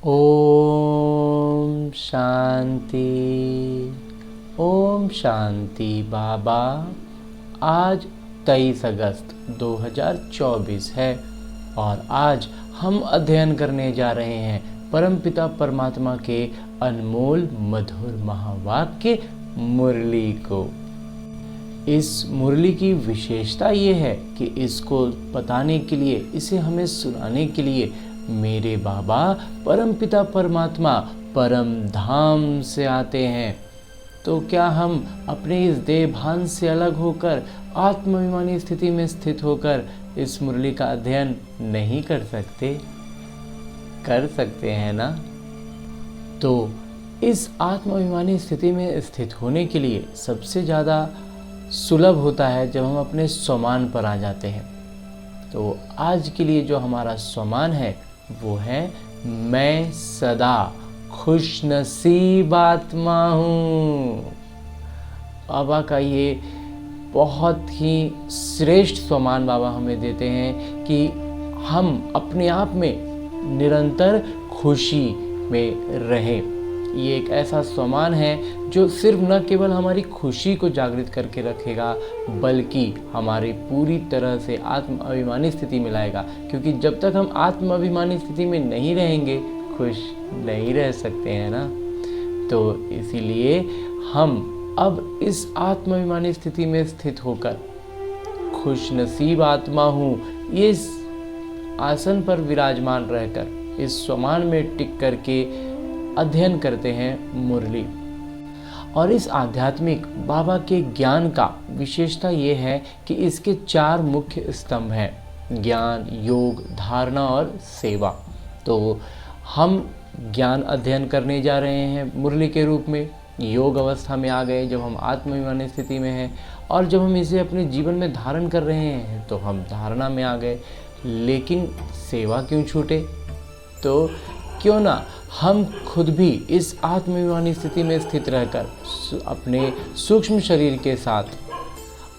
ओम शांति। ओम शांति बाबा। आज 23 अगस्त 2024 है और आज हम अध्ययन करने जा रहे हैं परमपिता परमात्मा के अनमोल मधुर महावाक्य मुरली को। इस मुरली की विशेषता ये है कि इसको बताने के लिए, इसे हमें सुनाने के लिए मेरे बाबा परमपिता परमात्मा परम धाम से आते हैं। तो क्या हम अपने इस देह भान से अलग होकर आत्माभिमानी स्थिति में स्थित होकर इस मुरली का अध्ययन नहीं कर सकते? कर सकते हैं ना? तो इस आत्माभिमानी स्थिति में स्थित होने के लिए सबसे ज़्यादा सुलभ होता है जब हम अपने स्वमान पर आ जाते हैं। तो आज के लिए जो हमारा स्वमान है वो है मैं सदा खुशनसीब आत्मा हूँ। बाबा का ये बहुत ही श्रेष्ठ स्वमान बाबा हमें देते हैं कि हम अपने आप में निरंतर खुशी में रहें। ये एक ऐसा स्वमान है जो सिर्फ न केवल हमारी खुशी को जागृत करके रखेगा बल्कि हमारी पूरी तरह से आत्म अभिमानी स्थिति में लाएगा, क्योंकि जब तक हम आत्म अभिमानी स्थिति में नहीं रहेंगे खुश नहीं रह सकते हैं ना। तो इसीलिए हम अब इस आत्म अभिमानी स्थिति में स्थित होकर खुश नसीब आत्मा हूँ इस आसन पर विराजमान रहकर इस स्वमान में टिक करके अध्ययन करते हैं मुरली। और इस आध्यात्मिक बाबा के ज्ञान का विशेषता ये है कि इसके 4 मुख्य स्तंभ हैं: ज्ञान, योग, धारणा और सेवा। तो हम ज्ञान अध्ययन करने जा रहे हैं मुरली के रूप में। योग अवस्था में आ गए जब हम आत्माभिमानी स्थिति में हैं, और जब हम इसे अपने जीवन में धारण कर रहे हैं तो हम धारणा में आ गए। लेकिन सेवा क्यों छूटे? तो क्यों ना हम खुद भी इस आत्माभिमानी स्थिति में स्थित रहकर अपने सूक्ष्म शरीर के साथ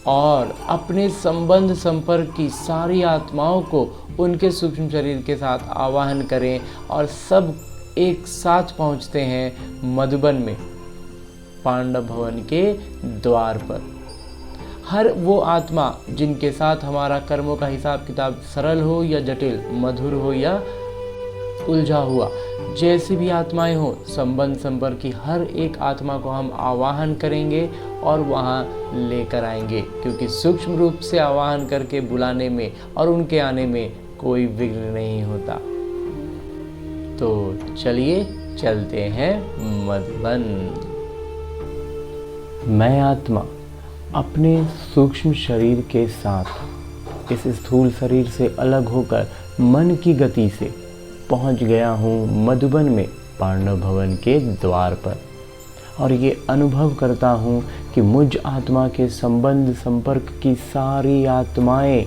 और अपने संबंध संपर्क की सारी आत्माओं को उनके सूक्ष्म शरीर के साथ आवाहन करें और सब एक साथ पहुंचते हैं मधुबन में, पांडव भवन के द्वार पर। हर वो आत्मा जिनके साथ हमारा कर्मों का हिसाब किताब सरल हो या जटिल, मधुर हो या उलझा हुआ, जैसी भी आत्माएं हो, संबंध संपर्क की हर एक आत्मा को हम आवाहन करेंगे और वहाँ लेकर आएंगे, क्योंकि सूक्ष्म रूप से आवाहन करके बुलाने में और उनके आने में कोई विघ्न नहीं होता। तो चलिए चलते हैं मधुबन। मैं आत्मा अपने सूक्ष्म शरीर के साथ इस स्थूल शरीर से अलग होकर मन की गति से पहुंच गया हूँ मधुबन में, पांडव भवन के द्वार पर। और ये अनुभव करता हूँ कि मुझ आत्मा के संबंध संपर्क की सारी आत्माएं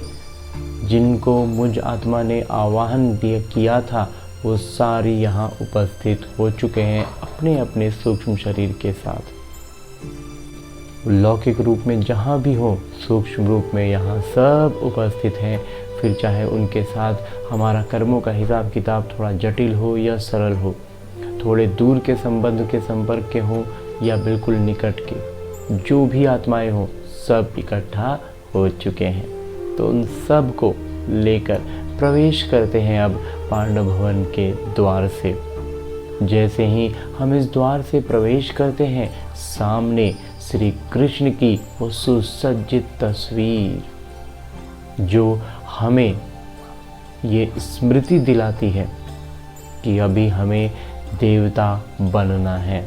जिनको मुझ आत्मा ने आवाहन किया था वो सारी यहाँ उपस्थित हो चुके हैं अपने अपने सूक्ष्म शरीर के साथ। लौकिक रूप में जहाँ भी हो, सूक्ष्म रूप में यहाँ सब उपस्थित हैं। फिर चाहे उनके साथ हमारा कर्मों का हिसाब किताब थोड़ा जटिल हो या सरल हो, थोड़े दूर के संबंध के संपर्क के हो या बिल्कुल निकट के, जो भी आत्माएं हो सब इकट्ठा हो चुके हैं। तो उन सब को लेकर प्रवेश करते हैं अब पांडव भवन के द्वार से। जैसे ही हम इस द्वार से प्रवेश करते हैं, सामने श्री कृष्ण की वो सुसज्जित तस्वीर जो हमें ये स्मृति दिलाती है कि अभी हमें देवता बनना है।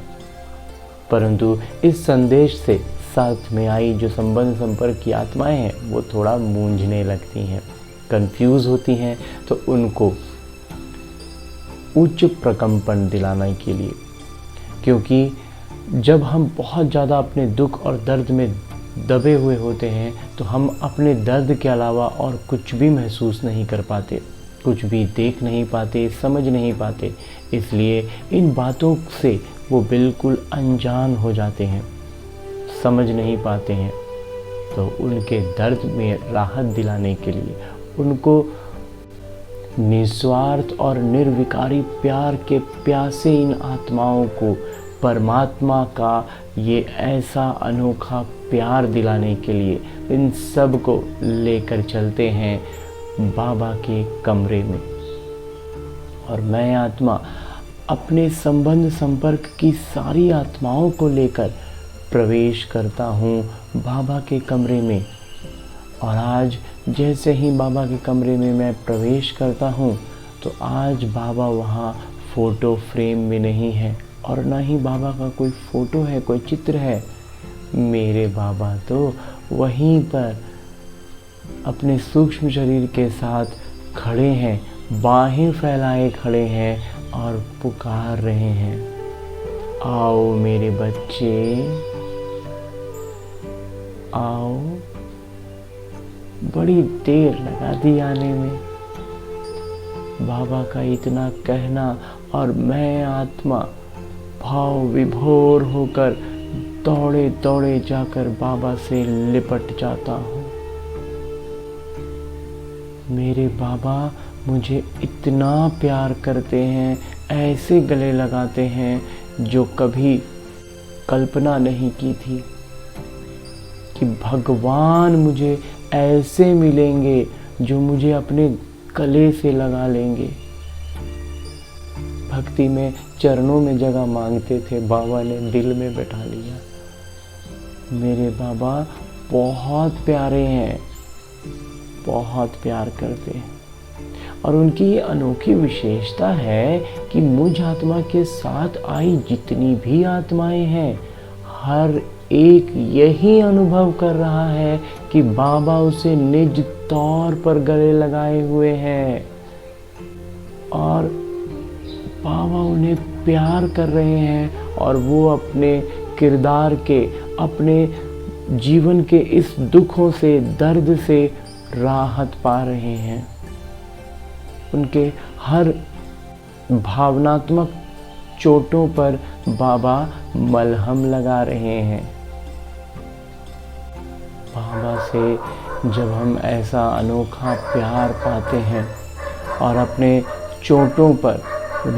परंतु इस संदेश से साथ में आई जो संबंध संपर्क की आत्माएं हैं वो थोड़ा मूंझने लगती हैं, कंफ्यूज होती हैं। तो उनको उच्च प्रकंपन दिलाने के लिए, क्योंकि जब हम बहुत ज़्यादा अपने दुख और दर्द में दबे हुए होते हैं तो हम अपने दर्द के अलावा और कुछ भी महसूस नहीं कर पाते, कुछ भी देख नहीं पाते, समझ नहीं पाते। इसलिए इन बातों से वो बिल्कुल अनजान हो जाते हैं, समझ नहीं पाते हैं। तो उनके दर्द में राहत दिलाने के लिए, उनको निस्वार्थ और निर्विकारी प्यार के प्यासे इन आत्माओं को परमात्मा का ये ऐसा अनोखा प्यार दिलाने के लिए इन सब को लेकर चलते हैं बाबा के कमरे में। और मैं आत्मा अपने संबंध संपर्क की सारी आत्माओं को लेकर प्रवेश करता हूँ बाबा के कमरे में। और आज जैसे ही बाबा के कमरे में मैं प्रवेश करता हूँ तो आज बाबा वहाँ फ़ोटो फ्रेम में नहीं है और ना ही बाबा का कोई फ़ोटो है, कोई चित्र है। मेरे बाबा तो वहीं पर अपने सूक्ष्म शरीर के साथ खड़े हैं, बाहें फैलाए खड़े हैं और पुकार रहे हैं, आओ मेरे बच्चे आओ। बड़ी देर लगा दी आने में। बाबा का इतना कहना और मैं आत्मा भाव विभोर होकर दौड़े दौड़े जाकर बाबा से लिपट जाता हूँ। मेरे बाबा मुझे इतना प्यार करते हैं, ऐसे गले लगाते हैं जो कभी कल्पना नहीं की थी कि भगवान मुझे ऐसे मिलेंगे जो मुझे अपने गले से लगा लेंगे। भक्ति में चरणों में जगह मांगते थे, बाबा ने दिल में बैठा लिया। मेरे बाबा बहुत प्यारे हैं, बहुत प्यार करते हैं। और उनकी ये अनोखी विशेषता है कि मुझ आत्मा के साथ आई जितनी भी आत्माएं हैं, हर एक यही अनुभव कर रहा है कि बाबा उसे निज तौर पर गले लगाए हुए हैं और बाबा उन्हें प्यार कर रहे हैं और वो अपने किरदार के, अपने जीवन के इस दुखों से, दर्द से राहत पा रहे हैं। उनके हर भावनात्मक चोटों पर बाबा मलहम लगा रहे हैं। बाबा से जब हम ऐसा अनोखा प्यार पाते हैं और अपने चोटों पर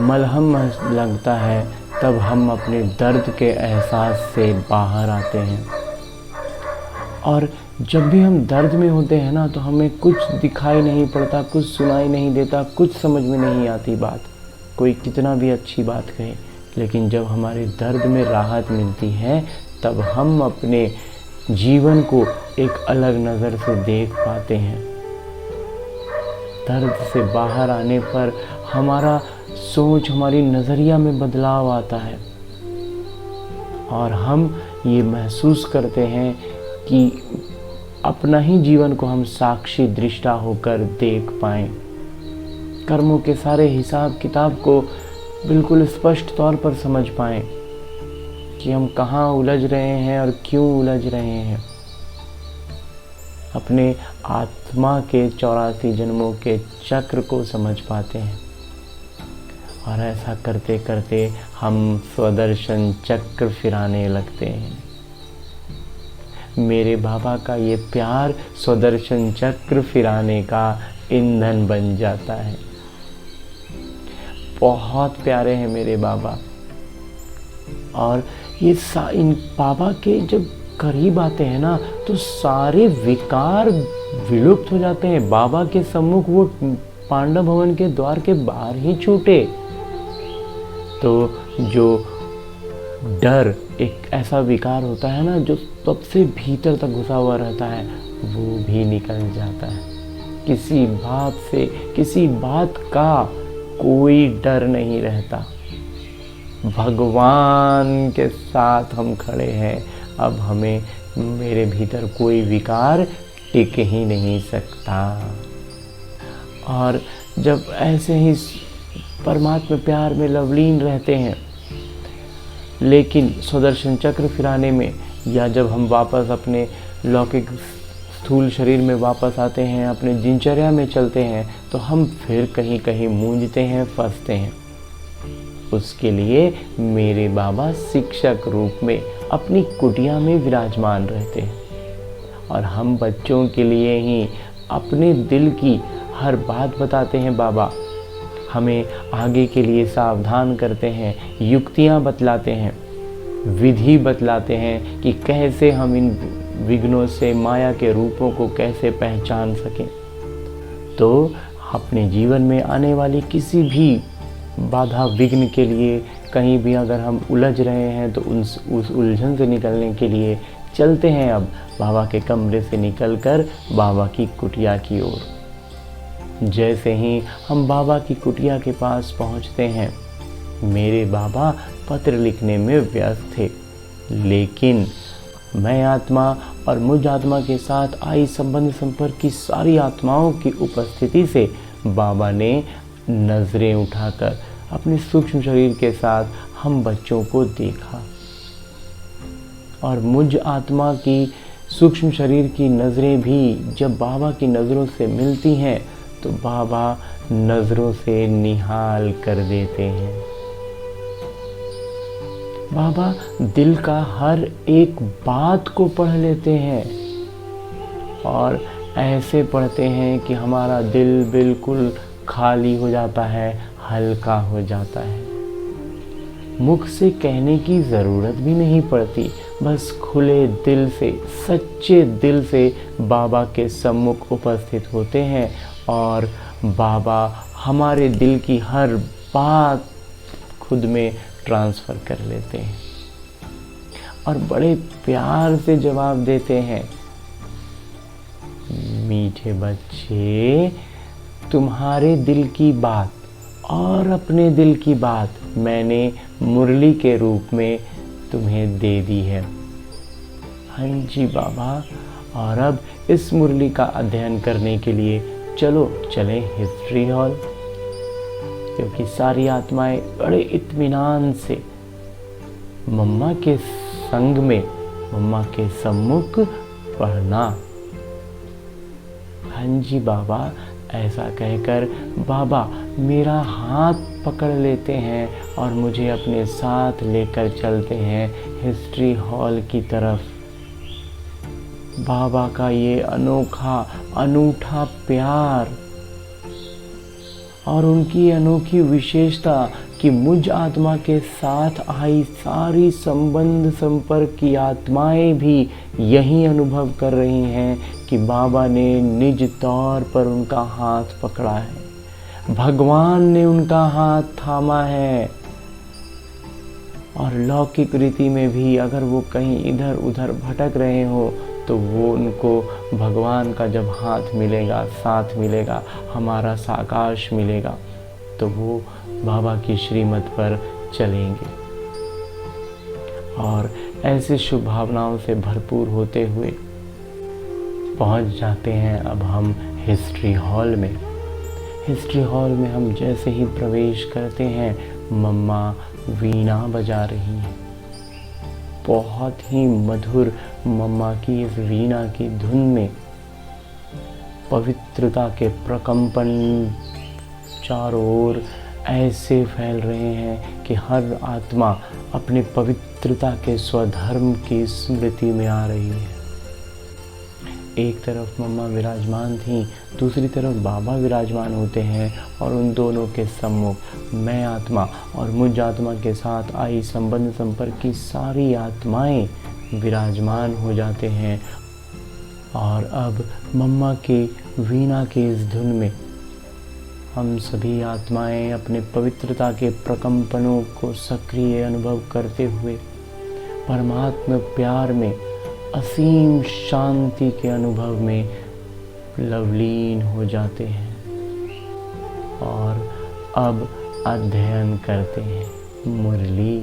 मलहम लगता है, तब हम अपने दर्द के एहसास से बाहर आते हैं। और जब भी हम दर्द में होते हैं ना, तो हमें कुछ दिखाई नहीं पड़ता, कुछ सुनाई नहीं देता, कुछ समझ में नहीं आती बात, कोई कितना भी अच्छी बात कहे। लेकिन जब हमारे दर्द में राहत मिलती है, तब हम अपने जीवन को एक अलग नज़र से देख पाते हैं। दर्द से बाहर आने पर हमारा सोच, हमारी नज़रिया में बदलाव आता है और हम ये महसूस करते हैं कि अपना ही जीवन को हम साक्षी दृष्टा होकर देख पाएं। कर्मों के सारे हिसाब किताब को बिल्कुल स्पष्ट तौर पर समझ पाएं कि हम कहाँ उलझ रहे हैं और क्यों उलझ रहे हैं। अपने आत्मा के 84 जन्मों के चक्र को समझ पाते हैं और ऐसा करते करते हम स्वदर्शन चक्र फिराने लगते हैं। मेरे बाबा का ये प्यार स्वदर्शन चक्र फिराने का ईंधन बन जाता है। बहुत प्यारे हैं मेरे बाबा। और ये इन बाबा के जब करीब आते हैं ना, तो सारे विकार विलुप्त हो जाते हैं। बाबा के सम्मुख वो पांडव भवन के द्वार के बाहर ही छूटे तो जो डर, एक ऐसा विकार होता है ना जो सबसे भीतर तक घुसा हुआ रहता है, वो भी निकल जाता है। किसी बात से, किसी बात का कोई डर नहीं रहता। भगवान के साथ हम खड़े हैं। अब हमें, मेरे भीतर कोई विकार टिक ही नहीं सकता। और जब ऐसे ही परमात्मा प्यार में लवलीन रहते हैं, लेकिन स्वदर्शन चक्र फिराने में, या जब हम वापस अपने लौकिक स्थूल शरीर में वापस आते हैं, अपने दिनचर्या में चलते हैं, तो हम फिर कहीं कहीं मूंझते हैं, फंसते हैं। उसके लिए मेरे बाबा शिक्षक रूप में अपनी कुटिया में विराजमान रहते हैं और हम बच्चों के लिए ही अपने दिल की हर बात बताते हैं बाबा, हमें आगे के लिए सावधान करते हैं, युक्तियाँ बतलाते हैं, विधि बतलाते हैं कि कैसे हम इन विघ्नों से, माया के रूपों को कैसे पहचान सकें। तो अपने जीवन में आने वाली किसी भी बाधा विघ्न के लिए, कहीं भी अगर हम उलझ रहे हैं तो उस उलझन से निकलने के लिए चलते हैं अब बाबा के कमरे से निकलकर बाबा की कुटिया की ओर। जैसे ही हम बाबा की कुटिया के पास पहुंचते हैं, मेरे बाबा पत्र लिखने में व्यस्त थे, लेकिन मैं आत्मा और मुझ आत्मा के साथ आई संबंध संपर्क की सारी आत्माओं की उपस्थिति से बाबा ने नज़रें उठाकर अपने सूक्ष्म शरीर के साथ हम बच्चों को देखा, और मुझ आत्मा की सूक्ष्म शरीर की नज़रें भी जब बाबा की नज़रों से मिलती हैं तो बाबा नज़रों से निहाल कर देते हैं। बाबा दिल का हर एक बात को पढ़ लेते हैं, और ऐसे पढ़ते हैं कि हमारा दिल बिल्कुल खाली हो जाता है, हल्का हो जाता है। मुख से कहने की ज़रूरत भी नहीं पड़ती, बस खुले दिल से, सच्चे दिल से बाबा के सम्मुख उपस्थित होते हैं, और बाबा हमारे दिल की हर बात खुद में ट्रांसफ़र कर लेते हैं और बड़े प्यार से जवाब देते हैं, मीठे बच्चे, तुम्हारे दिल की बात और अपने दिल की बात मैंने मुरली के रूप में तुम्हें दे दी है। हाँ जी बाबा, और अब इस मुरली का अध्ययन करने के लिए चलो चलें हिस्ट्री हॉल, क्योंकि सारी आत्माएं बड़े इत्मीनान से मम्मा के संग में, मम्मा के सम्मुख पढ़ना। हाँ जी बाबा, ऐसा कहकर बाबा मेरा हाथ पकड़ लेते हैं और मुझे अपने साथ लेकर चलते हैं हिस्ट्री हॉल की तरफ। बाबा का ये अनोखा अनूठा प्यार और उनकी अनोखी विशेषता कि मुझ आत्मा के साथ आई सारी संबंध संपर्क की आत्माएं भी यही अनुभव कर रही हैं कि बाबा ने निज तौर पर उनका हाथ पकड़ा है, भगवान ने उनका हाथ थामा है। और लौकिक रीति में भी अगर वो कहीं इधर उधर भटक रहे हो तो वो उनको भगवान का जब हाथ मिलेगा, साथ मिलेगा, हमारा साकाश मिलेगा, तो वो बाबा की श्रीमत पर चलेंगे। और ऐसे शुभ भावनाओं से भरपूर होते हुए पहुंच जाते हैं अब हम हिस्ट्री हॉल में। हिस्ट्री हॉल में हम जैसे ही प्रवेश करते हैं, मम्मा वीणा बजा रही हैं। बहुत ही मधुर मम्मा की इस वीणा की धुन में पवित्रता के प्रकंपन चारों ओर ऐसे फैल रहे हैं कि हर आत्मा अपने पवित्रता के स्वधर्म की स्मृति में आ रही है। एक तरफ मम्मा विराजमान थी, दूसरी तरफ बाबा विराजमान होते हैं, और उन दोनों के सम्मुख मैं आत्मा और मुझ आत्मा के साथ आई संबंध संपर्क की सारी आत्माएं विराजमान हो जाते हैं। और अब मम्मा के वीणा की इस धुन में हम सभी आत्माएं अपने पवित्रता के प्रकंपनों को सक्रिय अनुभव करते हुए परमात्मा प्यार में, असीम शांति के अनुभव में लवलीन हो जाते हैं। और अब अध्ययन करते हैं मुरली।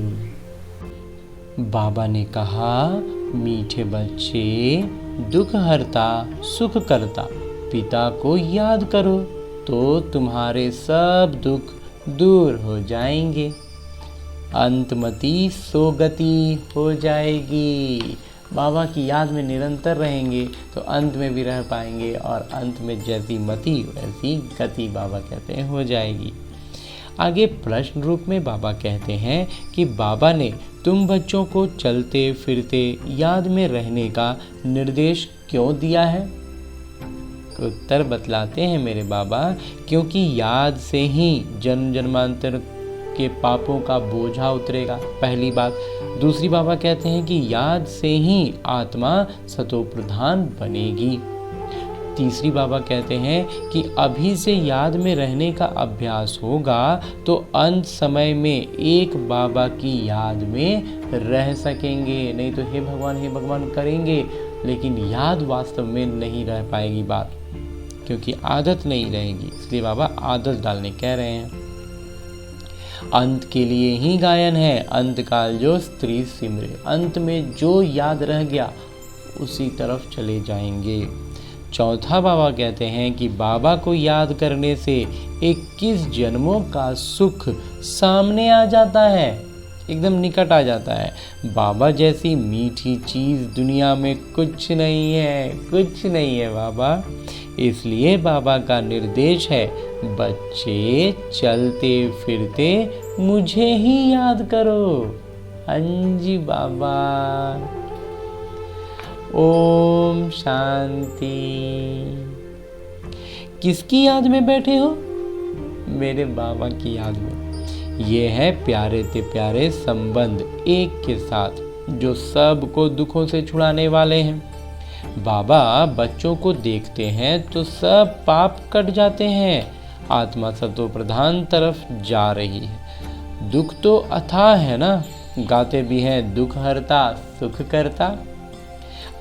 बाबा ने कहा, मीठे बच्चे, दुख हरता सुख करता पिता को याद करो तो तुम्हारे सब दुख दूर हो जाएंगे, अंतमति सोगति हो जाएगी। बाबा की याद में निरंतर रहेंगे तो अंत में भी रह पाएंगे, और अंत में जैसी मति वैसी गति बाबा कहते हैं हो जाएगी। आगे प्रश्न रूप में बाबा कहते हैं कि बाबा ने तुम बच्चों को चलते फिरते याद में रहने का निर्देश क्यों दिया है? उत्तर बतलाते हैं मेरे बाबा, क्योंकि याद से ही जन्म जन्मांतर के पापों का बोझा उतरेगा, पहली बात। दूसरी बाबा कहते हैं कि याद से ही आत्मा सतोप्रधान बनेगी। तीसरी बाबा कहते हैं कि अभी से याद में रहने का अभ्यास होगा तो अंत समय में एक बाबा की याद में रह सकेंगे। नहीं तो हे भगवान करेंगे, लेकिन याद वास्तव में नहीं रह पाएगी बात, क्योंकि आदत नहीं रहेगी। इसलिए बाबा आदत डालने कह रहे हैं। अंत के लिए ही गायन है, अंत काल जो स्त्री सिमरे। अंत में जो याद रह गया उसी तरफ चले जाएंगे। चौथा बाबा कहते हैं कि बाबा को याद करने से 21 जन्मों का सुख सामने आ जाता है, एकदम निकट आ जाता है। बाबा जैसी मीठी चीज़ दुनिया में कुछ नहीं है, कुछ नहीं है बाबा। इसलिए बाबा का निर्देश है, बच्चे चलते फिरते मुझे ही याद करो। हाँ जी बाबा। ओम शांति। किसकी याद में बैठे हो? मेरे बाबा की याद में। ये है प्यारे ते प्यारे संबंध एक के साथ, जो सबको दुखों से छुड़ाने वाले हैं। बाबा बच्चों को देखते हैं तो सब पाप कट जाते हैं, आत्मा सतो प्रधान तरफ जा रही है। दुख तो अथाह है ना, गाते भी हैं दुख हरता सुख करता।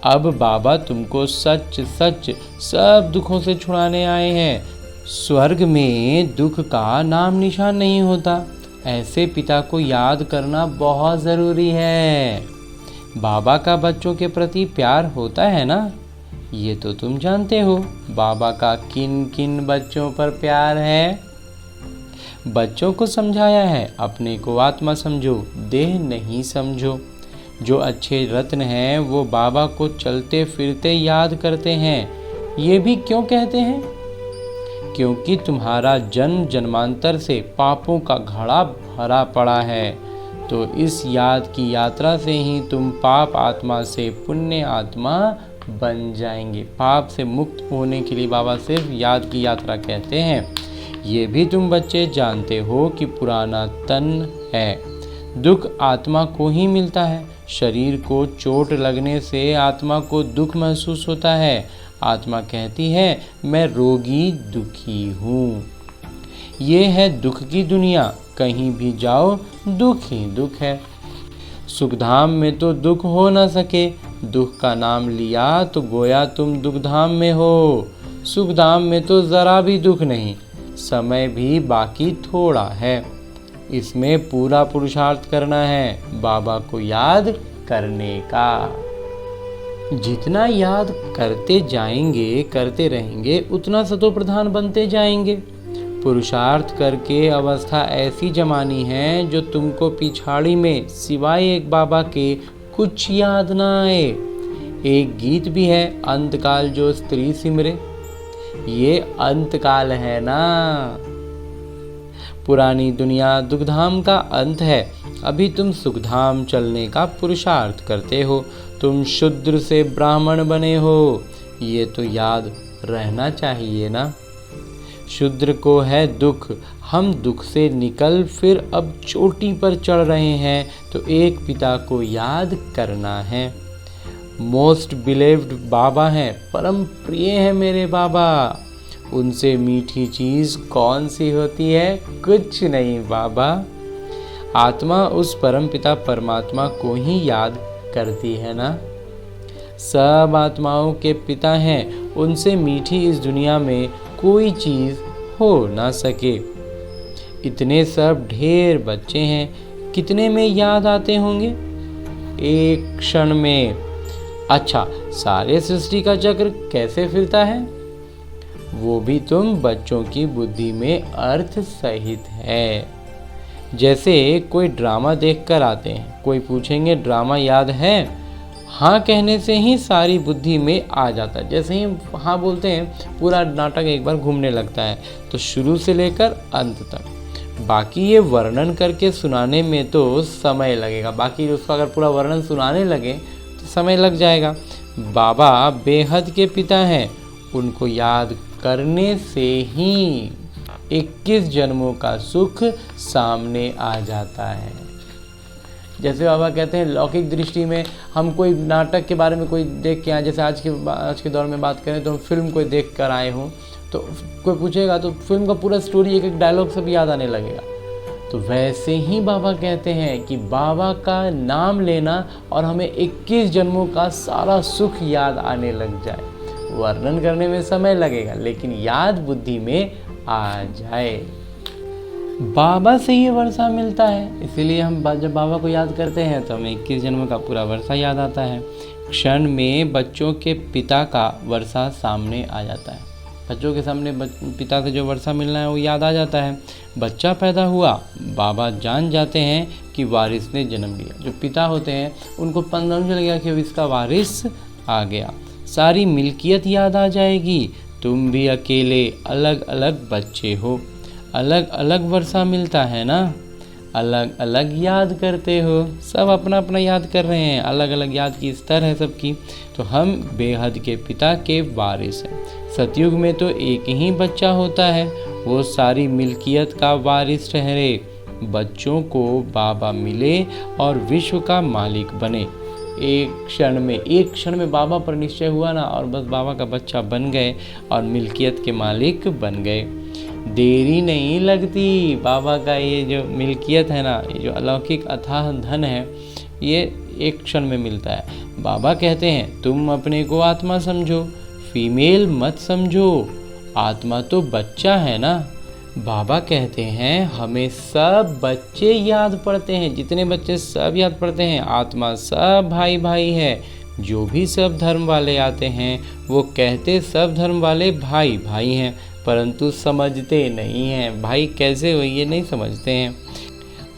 अब बाबा तुमको सच सच सब दुखों से छुड़ाने आए हैं। स्वर्ग में दुख का नाम निशान नहीं होता, ऐसे पिता को याद करना बहुत ज़रूरी है। बाबा का बच्चों के प्रति प्यार होता है ना, ये तो तुम जानते हो। बाबा का किन किन बच्चों पर प्यार है? बच्चों को समझाया है, अपने को आत्मा समझो, देह नहीं समझो। जो अच्छे रत्न हैं वो बाबा को चलते फिरते याद करते हैं। ये भी क्यों कहते हैं? क्योंकि तुम्हारा जन्म जन्मांतर से पापों का घड़ा भरा पड़ा है, तो इस याद की यात्रा से ही तुम पाप आत्मा से पुण्य आत्मा बन जाएंगे। पाप से मुक्त होने के लिए बाबा सिर्फ याद की यात्रा कहते हैं। ये भी तुम बच्चे जानते हो कि पुराना तन है, दुख आत्मा को ही मिलता है। शरीर को चोट लगने से आत्मा को दुख महसूस होता है। आत्मा कहती है मैं रोगी दुखी हूँ। ये है दुख की दुनिया, कहीं भी जाओ दुख ही दुख है। सुखधाम में तो दुख हो न सके, दुख का नाम लिया तो गोया तुम दुखधाम में हो। सुखधाम में तो ज़रा भी दुख नहीं, समय भी बाकी थोड़ा है। इसमें पूरा पुरुषार्थ करना है बाबा को याद करने का। जितना याद करते जाएंगे करते रहेंगे उतना सतो प्रधान बनते जाएंगे। पुरुषार्थ करके अवस्था ऐसी जमानी है जो तुमको पिछाड़ी में सिवाय एक बाबा के कुछ याद ना आए। एक गीत भी है, अंतकाल जो स्त्री सिमरे। ये अंतकाल है ना, पुरानी दुनिया दुखधाम का अंत है। अभी तुम सुखधाम चलने का पुरुषार्थ करते हो। तुम शूद्र से ब्राह्मण बने हो, ये तो याद रहना चाहिए ना। शूद्र को है दुख, हम दुख से निकल फिर अब चोटी पर चढ़ रहे हैं, तो एक पिता को याद करना है। मोस्ट बिलीव्ड बाबा हैं, परम प्रिय है मेरे बाबा। उनसे मीठी चीज़ कौन सी होती है? कुछ नहीं बाबा। आत्मा उस परम पिता परमात्मा को ही याद करती है ना। सब आत्माओं के पिता हैं, उनसे मीठी इस दुनिया में कोई चीज़ हो ना सके। इतने सब ढेर बच्चे हैं, कितने में याद आते होंगे? एक क्षण में। अच्छा, सारे सृष्टि का चक्र कैसे फिरता है? वो भी तुम बच्चों की बुद्धि में अर्थ सहित है। जैसे कोई ड्रामा देखकर आते हैं, कोई पूछेंगे ड्रामा याद है? हाँ कहने से ही सारी बुद्धि में आ जाता है। जैसे ही हाँ बोलते हैं पूरा नाटक एक बार घूमने लगता है, तो शुरू से लेकर अंत तक। बाकी ये वर्णन करके सुनाने में तो समय लगेगा, बाकी उसका अगर पूरा वर्णन सुनाने लगे तो समय लग जाएगा। बाबा बेहद के पिता हैं, उनको याद करने से ही 21 जन्मों का सुख सामने आ जाता है। जैसे बाबा कहते हैं लौकिक दृष्टि में हम कोई नाटक के बारे में कोई देख के आए, जैसे आज के दौर में बात करें तो हम फिल्म कोई देख कर आए हों, तो कोई पूछेगा तो फिल्म का पूरा स्टोरी एक एक डायलॉग सब याद आने लगेगा। तो वैसे ही बाबा कहते हैं कि बाबा का नाम लेना और हमें 21 जन्मों का सारा सुख याद आने लग जाए। वर्णन करने में समय लगेगा लेकिन याद बुद्धि में आ जाए। बाबा से ये वर्षा मिलता है, इसीलिए हम जब बाबा को याद करते हैं तो हमें 21 जन्म का पूरा वर्षा याद आता है। क्षण में बच्चों के पिता का वर्षा सामने आ जाता है। बच्चों के सामने पिता से जो वर्षा मिलना है वो याद आ जाता है। बच्चा पैदा हुआ, बाबा जान जाते हैं कि वारिस ने जन्म लिया। जो पिता होते हैं उनको पता चल गया कि इसका वारिस आ गया। सारी मिल्कियत याद आ जाएगी। तुम भी अकेले अलग अलग बच्चे हो, अलग अलग वर्षा मिलता है ना, अलग अलग याद करते हो। सब अपना अपना याद कर रहे हैं, अलग अलग याद की स्तर है सबकी। तो हम बेहद के पिता के वारिस हैं। सतयुग में तो एक ही बच्चा होता है, वो सारी मिल्कियत का वारिस ठहरे। बच्चों को बाबा मिले और विश्व का मालिक बने। एक क्षण में बाबा पर निश्चय हुआ ना, और बस बाबा का बच्चा बन गए और मिल्कियत के मालिक बन गए। देरी नहीं लगती। बाबा का ये जो मिल्कियत है ना, ये जो अलौकिक अथाह धन है, ये एक क्षण में मिलता है। बाबा कहते हैं तुम अपने को आत्मा समझो, फीमेल मत समझो, आत्मा तो बच्चा है ना। बाबा कहते हैं हमें सब बच्चे याद पड़ते हैं, जितने बच्चे सब याद पड़ते हैं। आत्मा सब भाई भाई है। जो भी सब धर्म वाले आते हैं वो कहते सब धर्म वाले भाई भाई हैं, परंतु समझते नहीं हैं। भाई कैसे हो ये नहीं समझते हैं।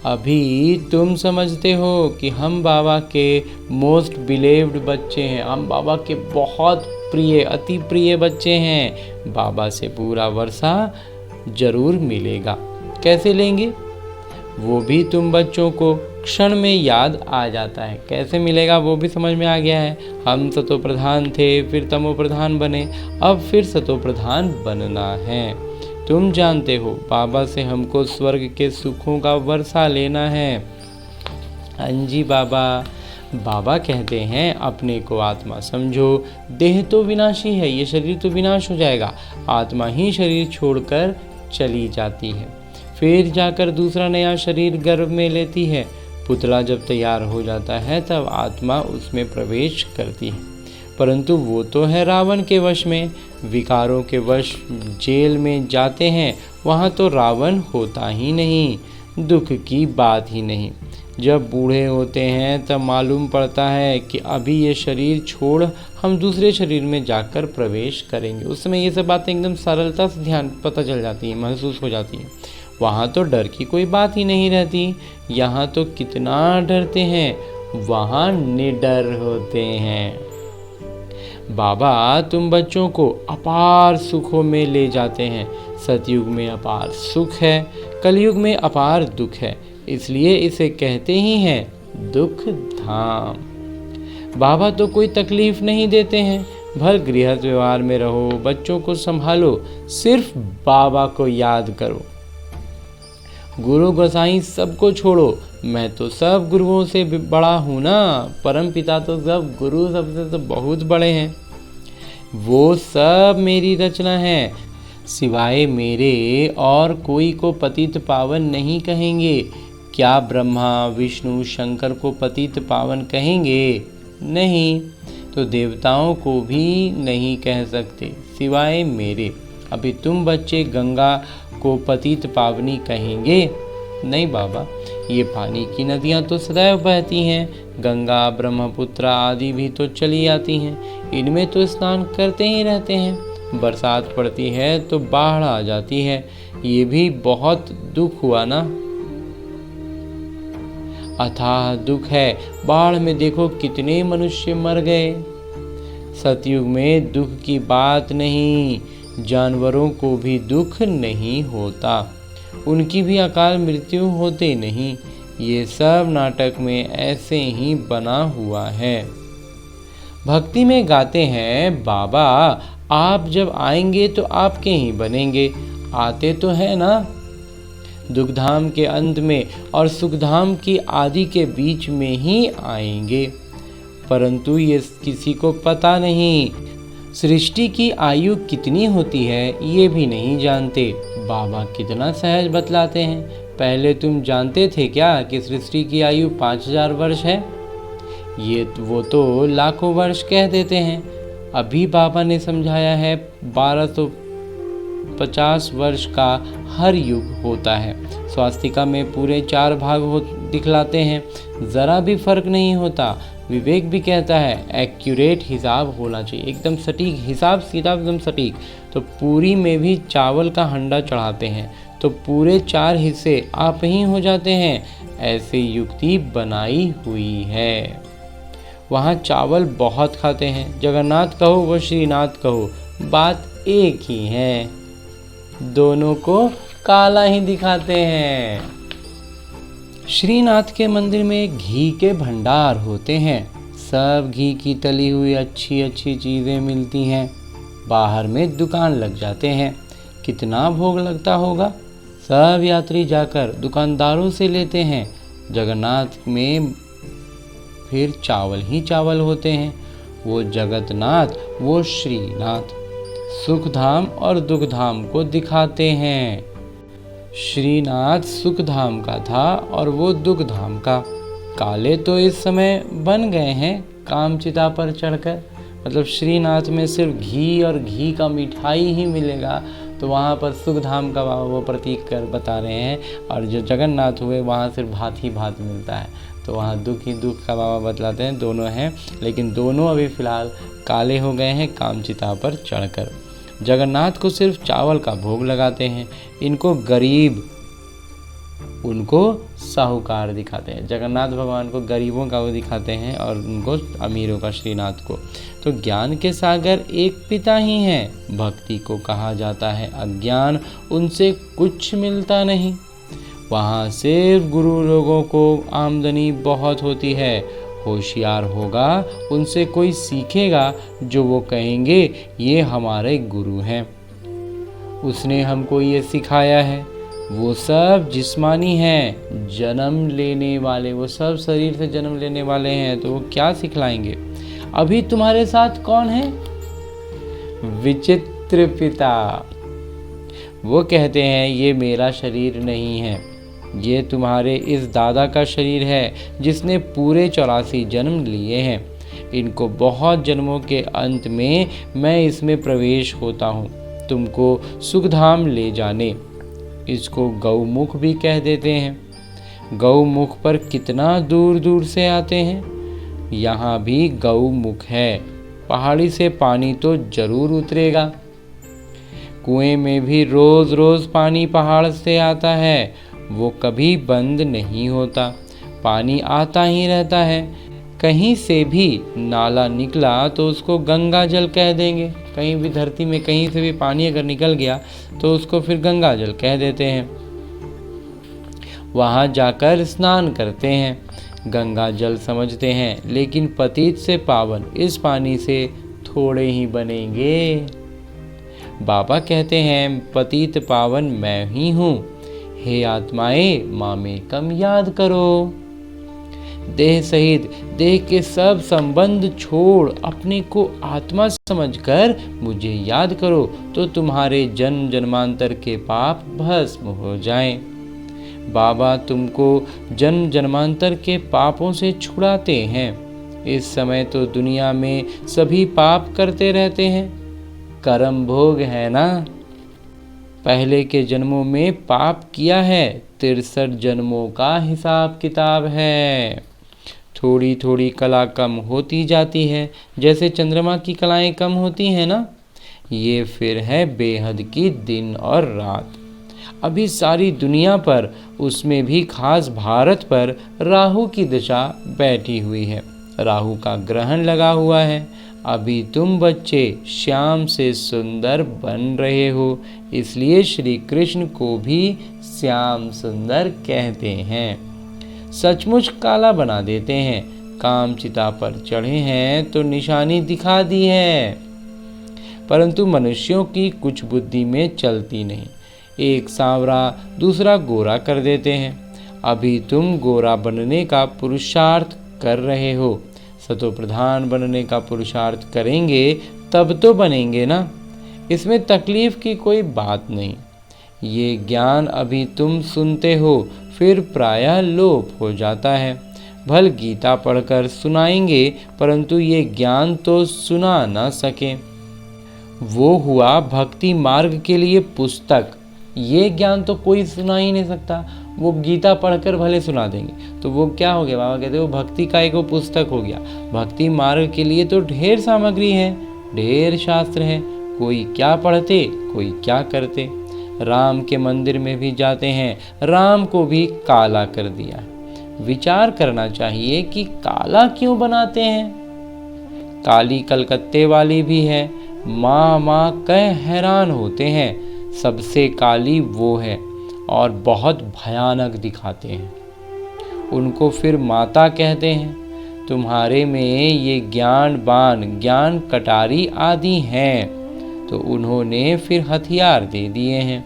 अभी तुम समझते हो कि हम बाबा के मोस्ट बिलीव्ड बच्चे हैं, हम बाबा के बहुत प्रिय अति प्रिय बच्चे हैं। बाबा से पूरा वर्षा जरूर मिलेगा। कैसे लेंगे वो भी तुम बच्चों को क्षण में याद आ जाता है। कैसे मिलेगा वो भी समझ में आ गया है। हम सतो प्रधान थे, फिर तमो प्रधान बने, अब फिर सतो प्रधान बनना है। तुम जानते हो बाबा से हमको स्वर्ग के सुखों का वर्षा लेना है। हाँ जी बाबा। बाबा कहते हैं अपने को आत्मा समझो। देह तो विनाशी है, ये शरीर तो विनाश हो जाएगा। आत्मा ही शरीर छोड़कर चली जाती है, फिर जाकर दूसरा नया शरीर गर्भ में लेती है। पुतला जब तैयार हो जाता है तब आत्मा उसमें प्रवेश करती है, परंतु वो तो है रावण के वश में। विकारों के वश जेल में जाते हैं, वहाँ तो रावण होता ही नहीं, दुख की बात ही नहीं। जब बूढ़े होते हैं तब मालूम पड़ता है कि अभी ये शरीर छोड़ हम दूसरे शरीर में जाकर प्रवेश करेंगे। उस समय ये सब बातें एकदम सरलता से ध्यान पता चल जाती हैं, महसूस हो जाती हैं। वहाँ तो डर की कोई बात ही नहीं रहती। यहाँ तो कितना डरते हैं, वहाँ निडर होते हैं। बाबा तुम बच्चों को अपार सुखों में ले जाते हैं। सतयुग में अपार सुख है, कलयुग में अपार दुख है, इसलिए इसे कहते ही हैं दुख धाम। बाबा तो कोई तकलीफ नहीं देते हैं। भर गृहस्थ व्यवहार में रहो, बच्चों को संभालो, सिर्फ बाबा को याद करो। गुरु गोसाई सबको छोड़ो, मैं तो सब गुरुओं से बड़ा हूँ ना। परम पिता तो सब गुरु सबसे तो बहुत बड़े हैं। वो सब मेरी रचना है, सिवाय मेरे और कोई को पतित पावन नहीं कहेंगे। क्या ब्रह्मा विष्णु शंकर को पतित पावन कहेंगे? नहीं। तो देवताओं को भी नहीं कह सकते सिवाय मेरे। अभी तुम बच्चे गंगा को पतित पावनी कहेंगे? नहीं बाबा, ये पानी की नदियाँ तो सदैव बहती हैं। गंगा ब्रह्मपुत्र आदि भी तो चली आती हैं, इनमें तो स्नान करते ही रहते हैं। बरसात पड़ती है तो बाढ़ आ जाती है, ये भी बहुत दुख हुआ ना। अथाह दुख है। बाढ़ में देखो कितने मनुष्य मर गए। सतयुग में दुख की बात नहीं, जानवरों को भी दुख नहीं होता, उनकी भी अकाल मृत्यु होते नहीं। ये सब नाटक में ऐसे ही बना हुआ है। भक्ति में गाते हैं बाबा आप जब आएंगे तो आपके ही बनेंगे, आते तो है ना। दुखधाम के अंत में और सुखधाम की आदि के बीच में ही आएंगे, परंतु ये किसी को पता नहीं। सृष्टि की आयु कितनी होती है ये भी नहीं जानते। बाबा कितना सहज बतलाते हैं। पहले तुम जानते थे क्या कि सृष्टि की आयु 5000 वर्ष है? वो तो लाखों वर्ष कह देते हैं। अभी बाबा ने समझाया है 1250 वर्ष का हर युग होता है। स्वास्तिका में पूरे 4 भाग दिखलाते हैं, ज़रा भी फर्क नहीं होता। विवेक भी कहता है एक्यूरेट हिसाब होना चाहिए, एकदम सटीक हिसाब, सीधा एकदम सटीक। तो पूरी में भी चावल का हंडा चढ़ाते हैं तो पूरे 4 हिस्से आप ही हो जाते हैं, ऐसे युक्ति बनाई हुई है। वहाँ चावल बहुत खाते हैं, जगन्नाथ कहो व श्रीनाथ कहो, बात एक ही है, दोनों को काला ही दिखाते हैं। श्रीनाथ के मंदिर में घी के भंडार होते हैं, सब घी की तली हुई अच्छी अच्छी चीज़ें मिलती हैं। बाहर में दुकान लग जाते हैं, कितना भोग लगता होगा। सब यात्री जाकर दुकानदारों से लेते हैं। जगन्नाथ में फिर चावल ही चावल होते हैं, वो जगन्नाथ वो श्रीनाथ सुखधाम और दुखधाम को दिखाते हैं। श्रीनाथ सुखधाम का था और वो दुखधाम का। काले तो इस समय बन गए हैं कामचिता पर चढ़कर, मतलब श्रीनाथ में सिर्फ घी और घी का मिठाई ही मिलेगा, तो वहाँ पर सुखधाम का वो प्रतीक कर बता रहे हैं। और जो जगन्नाथ हुए वहाँ सिर्फ भात ही भात मिलता है, तो वहाँ दुख ही दुख का बाबा बतलाते हैं। दोनों हैं, लेकिन दोनों अभी फ़िलहाल काले हो गए हैं कामचिता पर चढ़कर। जगन्नाथ को सिर्फ चावल का भोग लगाते हैं, इनको गरीब उनको साहूकार दिखाते हैं। जगन्नाथ भगवान को गरीबों का वो दिखाते हैं और उनको अमीरों का श्रीनाथ को। तो ज्ञान के सागर एक पिता ही हैं। भक्ति को कहा जाता है अज्ञान, उनसे कुछ मिलता नहीं। वहाँ सिर्फ गुरु लोगों को आमदनी बहुत होती है। होशियार होगा उनसे कोई सीखेगा, जो वो कहेंगे ये हमारे गुरु हैं, उसने हमको ये सिखाया है। वो सब जिस्मानी हैं, जन्म लेने वाले, वो सब शरीर से जन्म लेने वाले हैं, तो वो क्या सिखलाएंगे। अभी तुम्हारे साथ कौन है? विचित्र पिता। वो कहते हैं ये मेरा शरीर नहीं है, ये तुम्हारे इस दादा का शरीर है जिसने पूरे 84 जन्म लिए हैं। इनको बहुत जन्मों के अंत में मैं इसमें प्रवेश होता हूँ, तुमको सुखधाम ले जाने। इसको गौमुख भी कह देते हैं। गौमुख पर कितना दूर दूर से आते हैं। यहाँ भी गौमुख है, पहाड़ी से पानी तो जरूर उतरेगा। कुएं में भी रोज़ रोज़ पानी पहाड़ से आता है, वो कभी बंद नहीं होता, पानी आता ही रहता है। कहीं से भी नाला निकला तो उसको गंगा जल कह देंगे। कहीं भी धरती में कहीं से भी पानी अगर निकल गया तो उसको फिर गंगा जल कह देते हैं। वहाँ जाकर स्नान करते हैं, गंगा जल समझते हैं, लेकिन पतित से पावन इस पानी से थोड़े ही बनेंगे। बाबा कहते हैं पतित पावन मैं ही हूँ, हे आत्माएं मामेकम याद करो। देह सहित देह के सब संबंध छोड़ अपने को आत्मा समझकर मुझे याद करो, तो तुम्हारे जन्म जन्मांतर के पाप भस्म हो जाएं। बाबा तुमको जन्म जन्मांतर के पापों से छुड़ाते हैं। इस समय तो दुनिया में सभी पाप करते रहते हैं, कर्म भोग है ना। पहले के जन्मों में पाप किया है, 63 जन्मों का हिसाब किताब है। थोड़ी थोड़ी कला कम होती जाती है, जैसे चंद्रमा की कलाएं कम होती हैं ना। ये फिर है बेहद की दिन और रात। अभी सारी दुनिया पर, उसमें भी खास भारत पर राहु की दशा बैठी हुई है, राहु का ग्रहण लगा हुआ है। अभी तुम बच्चे श्याम से सुंदर बन रहे हो, इसलिए श्री कृष्ण को भी श्याम सुंदर कहते हैं। सचमुच काला बना देते हैं। काम चिता पर चढ़े हैं तो निशानी दिखा दी है। परंतु मनुष्यों की कुछ बुद्धि में चलती नहीं। एक सांवरा दूसरा गोरा कर देते हैं। अभी तुम गोरा बनने का पुरुषार्थ कर रहे हो, सतो प्रधान बनने का पुरुषार्थ करेंगे तब तो बनेंगे ना। इसमें तकलीफ की कोई बात नहीं। ये ज्ञान अभी तुम सुनते हो, फिर प्रायः लोप हो जाता है। भल गीता पढ़कर सुनाएंगे, परंतु ये ज्ञान तो सुना ना सके। वो हुआ भक्ति मार्ग के लिए पुस्तक। ये ज्ञान तो कोई सुना ही नहीं सकता। वो गीता पढ़कर भले सुना देंगे तो वो क्या हो गया? बाबा कहते वो भक्ति का एक वो पुस्तक हो गया। भक्ति मार्ग के लिए तो ढेर सामग्री है, ढेर शास्त्र है। कोई क्या पढ़ते, कोई क्या करते। राम के मंदिर में भी जाते हैं, राम को भी काला कर दिया। विचार करना चाहिए कि काला क्यों बनाते हैं। काली कलकत्ते वाली भी है। माँ माँ कह हैरान होते हैं। सबसे काली वो है और बहुत भयानक दिखाते हैं। उनको फिर माता कहते हैं। तुम्हारे में ये ज्ञान बाण, ज्ञान कटारी आदि हैं, तो उन्होंने फिर हथियार दे दिए हैं।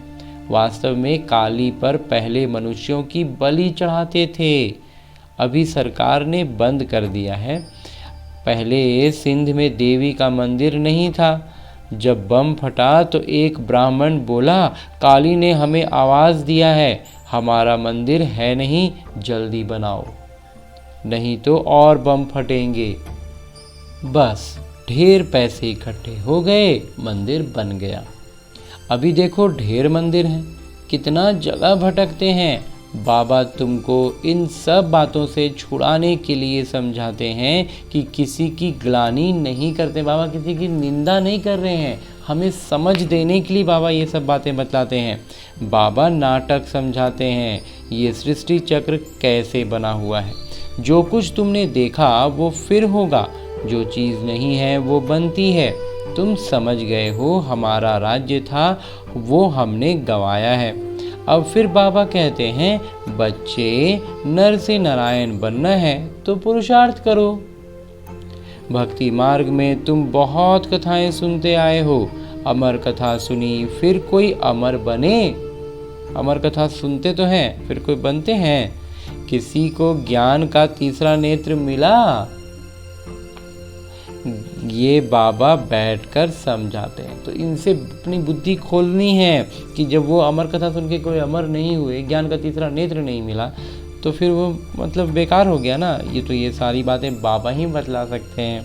वास्तव में काली पर पहले मनुष्यों की बलि चढ़ाते थे, अभी सरकार ने बंद कर दिया है। पहले सिंध में देवी का मंदिर नहीं था। जब बम फटा तो एक ब्राह्मण बोला, काली ने हमें आवाज़ दिया है, हमारा मंदिर है नहीं, जल्दी बनाओ, नहीं तो और बम फटेंगे। बस ढेर पैसे इकट्ठे हो गए, मंदिर बन गया। अभी देखो ढेर मंदिर हैं, कितना जगह भटकते हैं। बाबा तुमको इन सब बातों से छुड़ाने के लिए समझाते हैं कि किसी की ग्लानि नहीं करते। बाबा किसी की निंदा नहीं कर रहे हैं, हमें समझ देने के लिए बाबा ये सब बातें बतलाते हैं। बाबा नाटक समझाते हैं, ये सृष्टि चक्र कैसे बना हुआ है। जो कुछ तुमने देखा वो फिर होगा, जो चीज़ नहीं है वो बनती है। तुम समझ गए हो, हमारा राज्य था वो हमने गंवाया है। अब फिर बाबा कहते हैं, बच्चे नर से नारायण बनना है तो पुरुषार्थ करो। भक्ति मार्ग में तुम बहुत कथाएं सुनते आए हो। अमर कथा सुनी, फिर कोई अमर बने? अमर कथा सुनते तो हैं, फिर कोई बनते हैं? किसी को ज्ञान का तीसरा नेत्र मिला? ये बाबा बैठकर समझाते हैं। तो इनसे अपनी बुद्धि खोलनी है कि जब वो अमर कथा सुन के कोई अमर नहीं हुए, ज्ञान का तीसरा नेत्र नहीं मिला, तो फिर वो मतलब बेकार हो गया ना। ये सारी बातें बाबा ही बतला सकते हैं।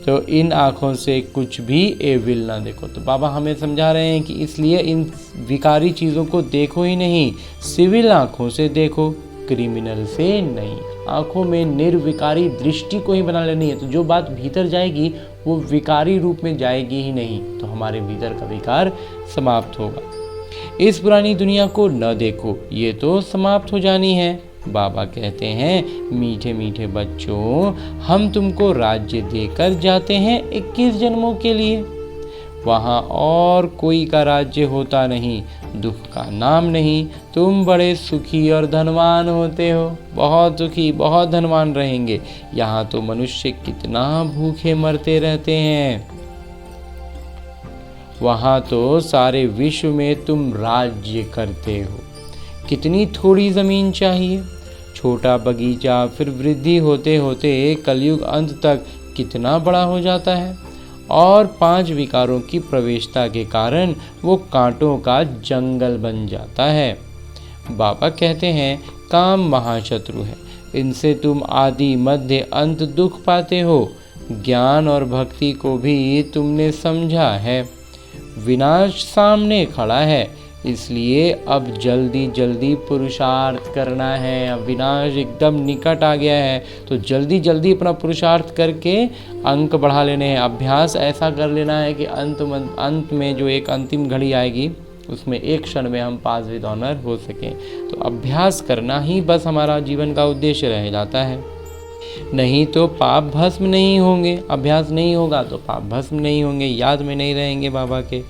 तो इन आँखों से कुछ भी एविल ना देखो। तो बाबा हमें समझा रहे हैं कि इसलिए इन विकारी चीज़ों को देखो ही नहीं, सिविल आँखों से देखो, क्रिमिनल से नहीं। आँखों में निर्विकारी दृष्टि को ही बना लेनी है। तो जो बात भीतर जाएगी वो विकारी रूप में जाएगी ही नहीं, तो हमारे भीतर का विकार समाप्त होगा। इस पुरानी दुनिया को न देखो, ये तो समाप्त हो जानी है। बाबा कहते हैं, मीठे मीठे बच्चों, हम तुमको राज्य देकर जाते हैं 21 जन्मों के लिए। वहाँ और कोई का राज्य होता नहीं, दुख का नाम नहीं। तुम बड़े सुखी और धनवान होते हो, बहुत सुखी, बहुत धनवान रहेंगे। यहाँ तो मनुष्य कितना भूखे मरते रहते हैं। वहाँ तो सारे विश्व में तुम राज्य करते हो। कितनी थोड़ी ज़मीन चाहिए, छोटा बगीचा, फिर वृद्धि होते होते कलयुग अंत तक कितना बड़ा हो जाता है। और 5 विकारों की प्रवेशता के कारण वो कांटों का जंगल बन जाता है। बाबा कहते हैं, काम महाशत्रु है, इनसे तुम आदि मध्य अंत दुख पाते हो। ज्ञान और भक्ति को भी तुमने समझा है। विनाश सामने खड़ा है, इसलिए अब जल्दी जल्दी पुरुषार्थ करना है। अब विनाश एकदम निकट आ गया है, तो जल्दी जल्दी अपना पुरुषार्थ करके अंक बढ़ा लेने हैं। अभ्यास ऐसा कर लेना है कि अंत में जो एक अंतिम घड़ी आएगी उसमें एक क्षण में हम पास विद ऑनर हो सकें। तो अभ्यास करना ही बस हमारा जीवन का उद्देश्य रह जाता है। नहीं तो पाप भस्म नहीं होंगे। अभ्यास नहीं होगा तो पाप भस्म नहीं होंगे, याद में नहीं रहेंगे बाबा के।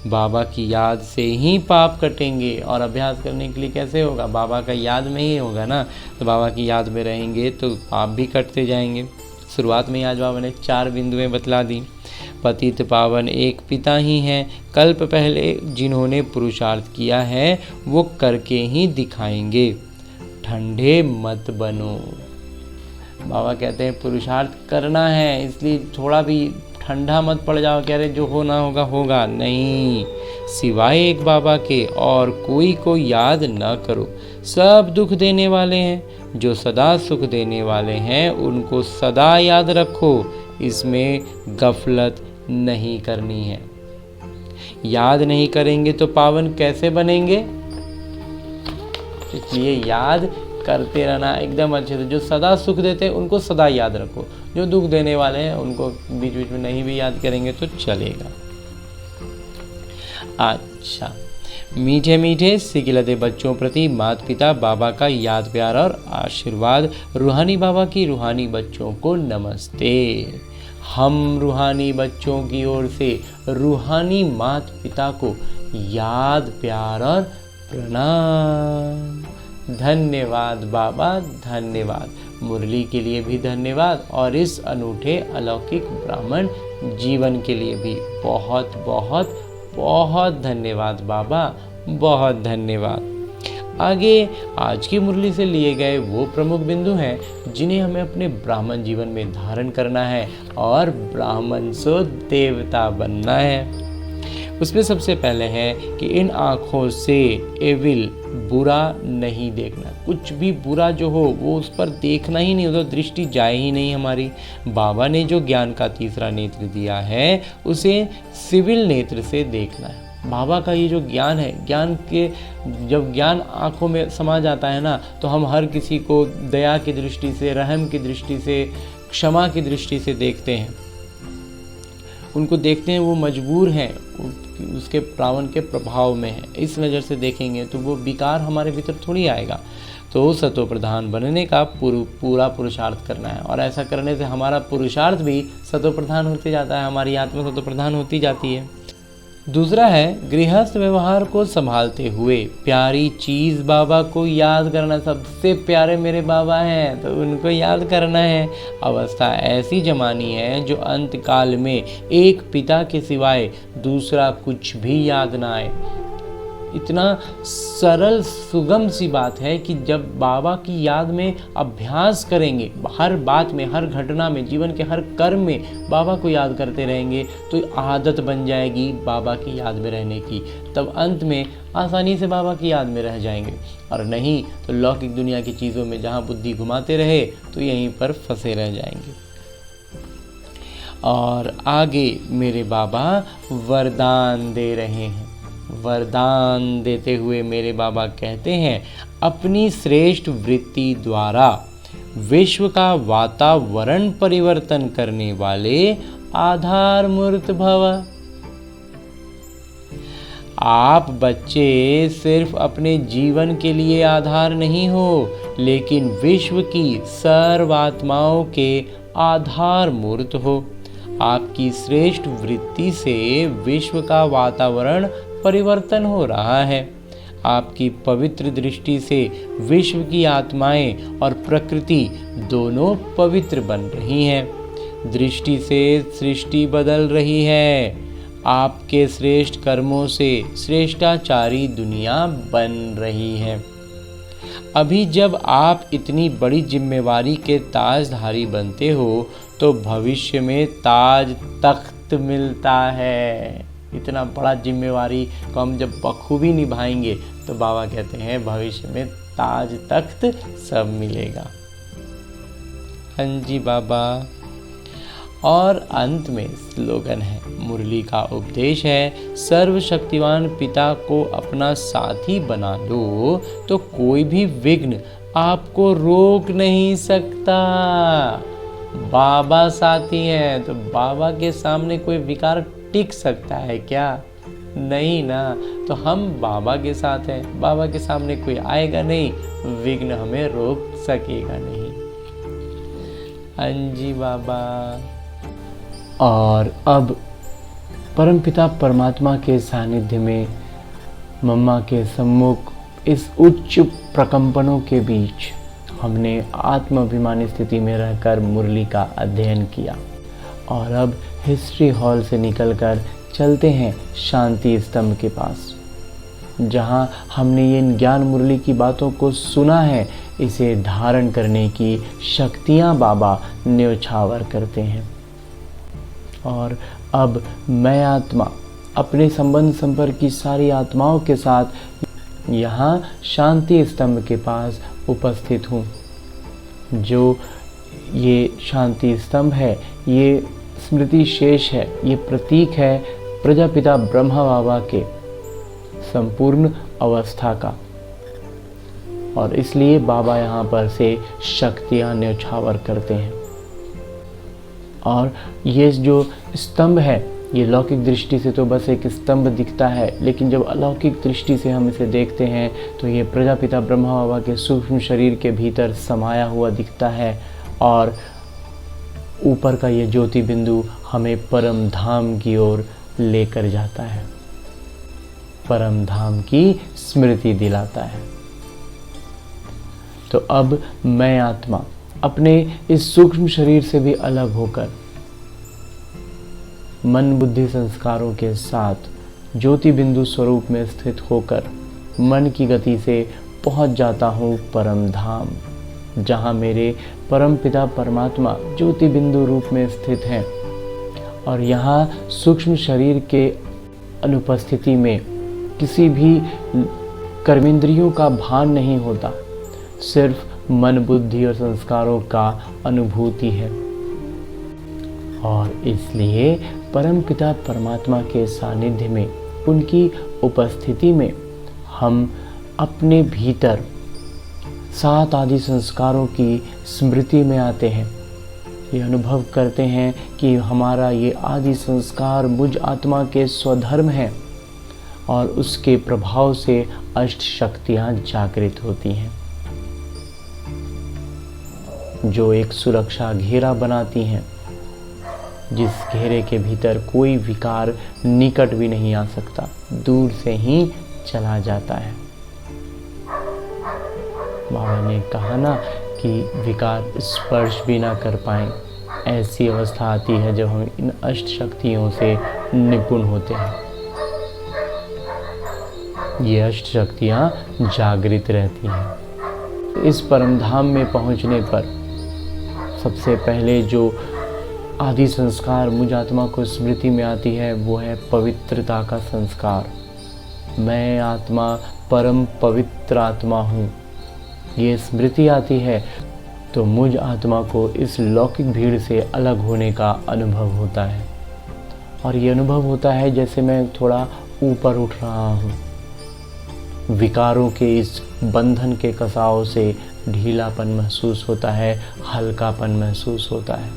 बाबा की याद से ही पाप कटेंगे। और अभ्यास करने के लिए कैसे होगा? बाबा का याद में ही होगा ना। तो बाबा की याद में रहेंगे तो पाप भी कटते जाएंगे। शुरुआत में आज बाबा ने 4 बिंदुएं बतला दी। पतित पावन एक पिता ही हैं। कल्प पहले जिन्होंने पुरुषार्थ किया है वो करके ही दिखाएंगे। ठंडे मत बनो। बाबा कहते हैं पुरुषार्थ करना है, इसलिए थोड़ा भी ठंडा मत पड़ जाओ, कह रहे जो होना होगा होगा नहीं। सिवाय एक बाबा के और कोई को याद न करो। सब दुख देने वाले हैं, जो सदा सुख देने वाले हैं उनको सदा याद रखो। इसमें गफलत नहीं करनी है। याद नहीं करेंगे तो पावन कैसे बनेंगे? इसलिए याद करते रहना एकदम अच्छे से। जो सदा सुख देते हैं उनको सदा याद रखो, जो दुख देने वाले हैं उनको बीच बीच में नहीं भी याद करेंगे तो चलेगा। अच्छा, मीठे मीठे सिकिलते बच्चों प्रति माता पिता बाबा का याद प्यार और आशीर्वाद। रूहानी बाबा की रूहानी बच्चों को नमस्ते। हम रूहानी बच्चों की ओर से रूहानी माता पिता को याद प्यार और प्रणाम। धन्यवाद बाबा, धन्यवाद। मुरली के लिए भी धन्यवाद और इस अनूठे अलौकिक ब्राह्मण जीवन के लिए भी बहुत बहुत बहुत धन्यवाद बाबा, बहुत धन्यवाद। आगे आज की मुरली से लिए गए वो प्रमुख बिंदु हैं जिन्हें हमें अपने ब्राह्मण जीवन में धारण करना है और ब्राह्मण सो देवता बनना है। उसमें सबसे पहले है कि इन आँखों से एविल बुरा नहीं देखना। कुछ भी बुरा जो हो वो उस पर देखना ही नहीं, उधर दृष्टि जाए ही नहीं हमारी। बाबा ने जो ज्ञान का तीसरा नेत्र दिया है उसे सिविल नेत्र से देखना है। बाबा का ये जो ज्ञान है, ज्ञान के जब ज्ञान आँखों में समा जाता है ना, तो हम हर किसी को दया की दृष्टि से, रहम की दृष्टि से, क्षमा की दृष्टि से देखते हैं। उनको देखते हैं वो मजबूर हैं, उसके रावण के प्रभाव में है, इस नज़र से देखेंगे तो वो विकार हमारे भीतर थोड़ी आएगा। तो सतो प्रधान बनने का पूरा पुरुषार्थ करना है और ऐसा करने से हमारा पुरुषार्थ भी सतो प्रधान होते जाता है, हमारी आत्मा सतो प्रधान होती जाती है। दूसरा है गृहस्थ व्यवहार को संभालते हुए प्यारी चीज़ बाबा को याद करना। सबसे प्यारे मेरे बाबा हैं तो उनको याद करना है। अवस्था ऐसी जमानी है जो अंत काल में एक पिता के सिवाय दूसरा कुछ भी याद ना आए। इतना सरल सुगम सी बात है कि जब बाबा की याद में अभ्यास करेंगे, हर बात में, हर घटना में, जीवन के हर कर्म में बाबा को याद करते रहेंगे तो आदत बन जाएगी बाबा की याद में रहने की। तब अंत में आसानी से बाबा की याद में रह जाएंगे, और नहीं तो लौकिक दुनिया की चीज़ों में जहाँ बुद्धि घुमाते रहे तो यहीं पर फंसे रह जाएंगे। और आगे मेरे बाबा वरदान दे रहे हैं। वरदान देते हुए मेरे बाबा कहते हैं, अपनी श्रेष्ठ वृत्ति द्वारा विश्व का वातावरण परिवर्तन करने वाले आधार मूर्त भव। आप बच्चे सिर्फ अपने जीवन के लिए आधार नहीं हो, लेकिन विश्व की सर्वात्माओं के आधार मूर्त हो। आपकी श्रेष्ठ वृत्ति से विश्व का वातावरण परिवर्तन हो रहा है। आपकी पवित्र दृष्टि से विश्व की आत्माएं और प्रकृति दोनों पवित्र बन रही हैं। दृष्टि से सृष्टि बदल रही है। आपके श्रेष्ठ कर्मों से श्रेष्ठाचारी दुनिया बन रही है। अभी जब आप इतनी बड़ी जिम्मेवारी के ताजधारी बनते हो तो भविष्य में ताज तख्त मिलता है। इतना बड़ा जिम्मेवारी को हम जब बखूबी निभाएंगे तो बाबा कहते हैं भविष्य में ताज तख्त सब मिलेगा। हाँ जी बाबा। और अंत में स्लोगन है, मुरली का उपदेश है, सर्वशक्तिवान पिता को अपना साथी बना लो तो कोई भी विघ्न आपको रोक नहीं सकता। बाबा साथी हैं तो बाबा के सामने कोई विकार टिक सकता है क्या? नहीं ना। तो हम बाबा के साथ हैं, बाबा के सामने कोई आएगा नहीं, विघ्न हमें रोक सकेगा नहीं। हाँ जी बाबा। और अब परमपिता परमात्मा के सानिध्य में मम्मा के सम्मुख इस उच्च प्रकंपनों के बीच हमने आत्माभिमानी स्थिति में रहकर मुरली का अध्ययन किया और अब हिस्ट्री हॉल से निकलकर चलते हैं शांति स्तंभ के पास, जहां हमने ये ज्ञान मुरली की बातों को सुना है। इसे धारण करने की शक्तियां बाबा न्योछावर करते हैं। और अब मैं आत्मा अपने संबंध संपर्क की सारी आत्माओं के साथ यहाँ शांति स्तंभ के पास उपस्थित हूँ। जो ये शांति स्तंभ है, ये स्मृति शेष है, ये प्रतीक है प्रजापिता ब्रह्मा बाबा के संपूर्ण अवस्था का। और इसलिए बाबा यहाँ पर से शक्तियाँ न्योछावर करते हैं। और ये जो स्तंभ है, ये लौकिक दृष्टि से तो बस एक स्तंभ दिखता है, लेकिन जब अलौकिक दृष्टि से हम इसे देखते हैं तो ये प्रजापिता ब्रह्मा बाबा के सूक्ष्म शरीर के भीतर समाया हुआ दिखता है। और ऊपर का ये ज्योति बिंदु हमें परम धाम की ओर लेकर जाता है, परम धाम की स्मृति दिलाता है। तो अब मैं आत्मा अपने इस सूक्ष्म शरीर से भी अलग होकर मन बुद्धि संस्कारों के साथ ज्योति बिंदु स्वरूप में स्थित होकर मन की गति से पहुंच जाता हूँ परम धाम, जहाँ मेरे परम पिता परमात्मा ज्योति बिंदु रूप में स्थित हैं। और यहाँ सूक्ष्म शरीर के अनुपस्थिति में किसी भी कर्मेंद्रियों का भान नहीं होता, सिर्फ मन बुद्धि और संस्कारों का अनुभूति है। और इसलिए परम पिता परमात्मा के सानिध्य में, उनकी उपस्थिति में हम अपने भीतर 7 आदि संस्कारों की स्मृति में आते हैं। ये अनुभव करते हैं कि हमारा ये आदि संस्कार मुझ आत्मा के स्वधर्म है और उसके प्रभाव से अष्ट शक्तियाँ जागृत होती हैं, जो एक सुरक्षा घेरा बनाती हैं, जिस घेरे के भीतर कोई विकार निकट भी नहीं आ सकता, दूर से ही चला जाता है। बाबा ने कहा ना कि विकार स्पर्श भी ना कर पाएं, ऐसी अवस्था आती है जब हम इन अष्ट शक्तियों से निपुण होते हैं। ये अष्ट शक्तियाँ जागृत रहती हैं। इस परम धाम में पहुँचने पर सबसे पहले जो आदि संस्कार मुझ आत्मा को स्मृति में आती है, वो है पवित्रता का संस्कार। मैं आत्मा परम पवित्र आत्मा हूँ, ये स्मृति आती है तो मुझ आत्मा को इस लौकिक भीड़ से अलग होने का अनुभव होता है। और ये अनुभव होता है जैसे मैं थोड़ा ऊपर उठ रहा हूँ, विकारों के इस बंधन के कसाव से ढीलापन महसूस होता है, हल्कापन महसूस होता है।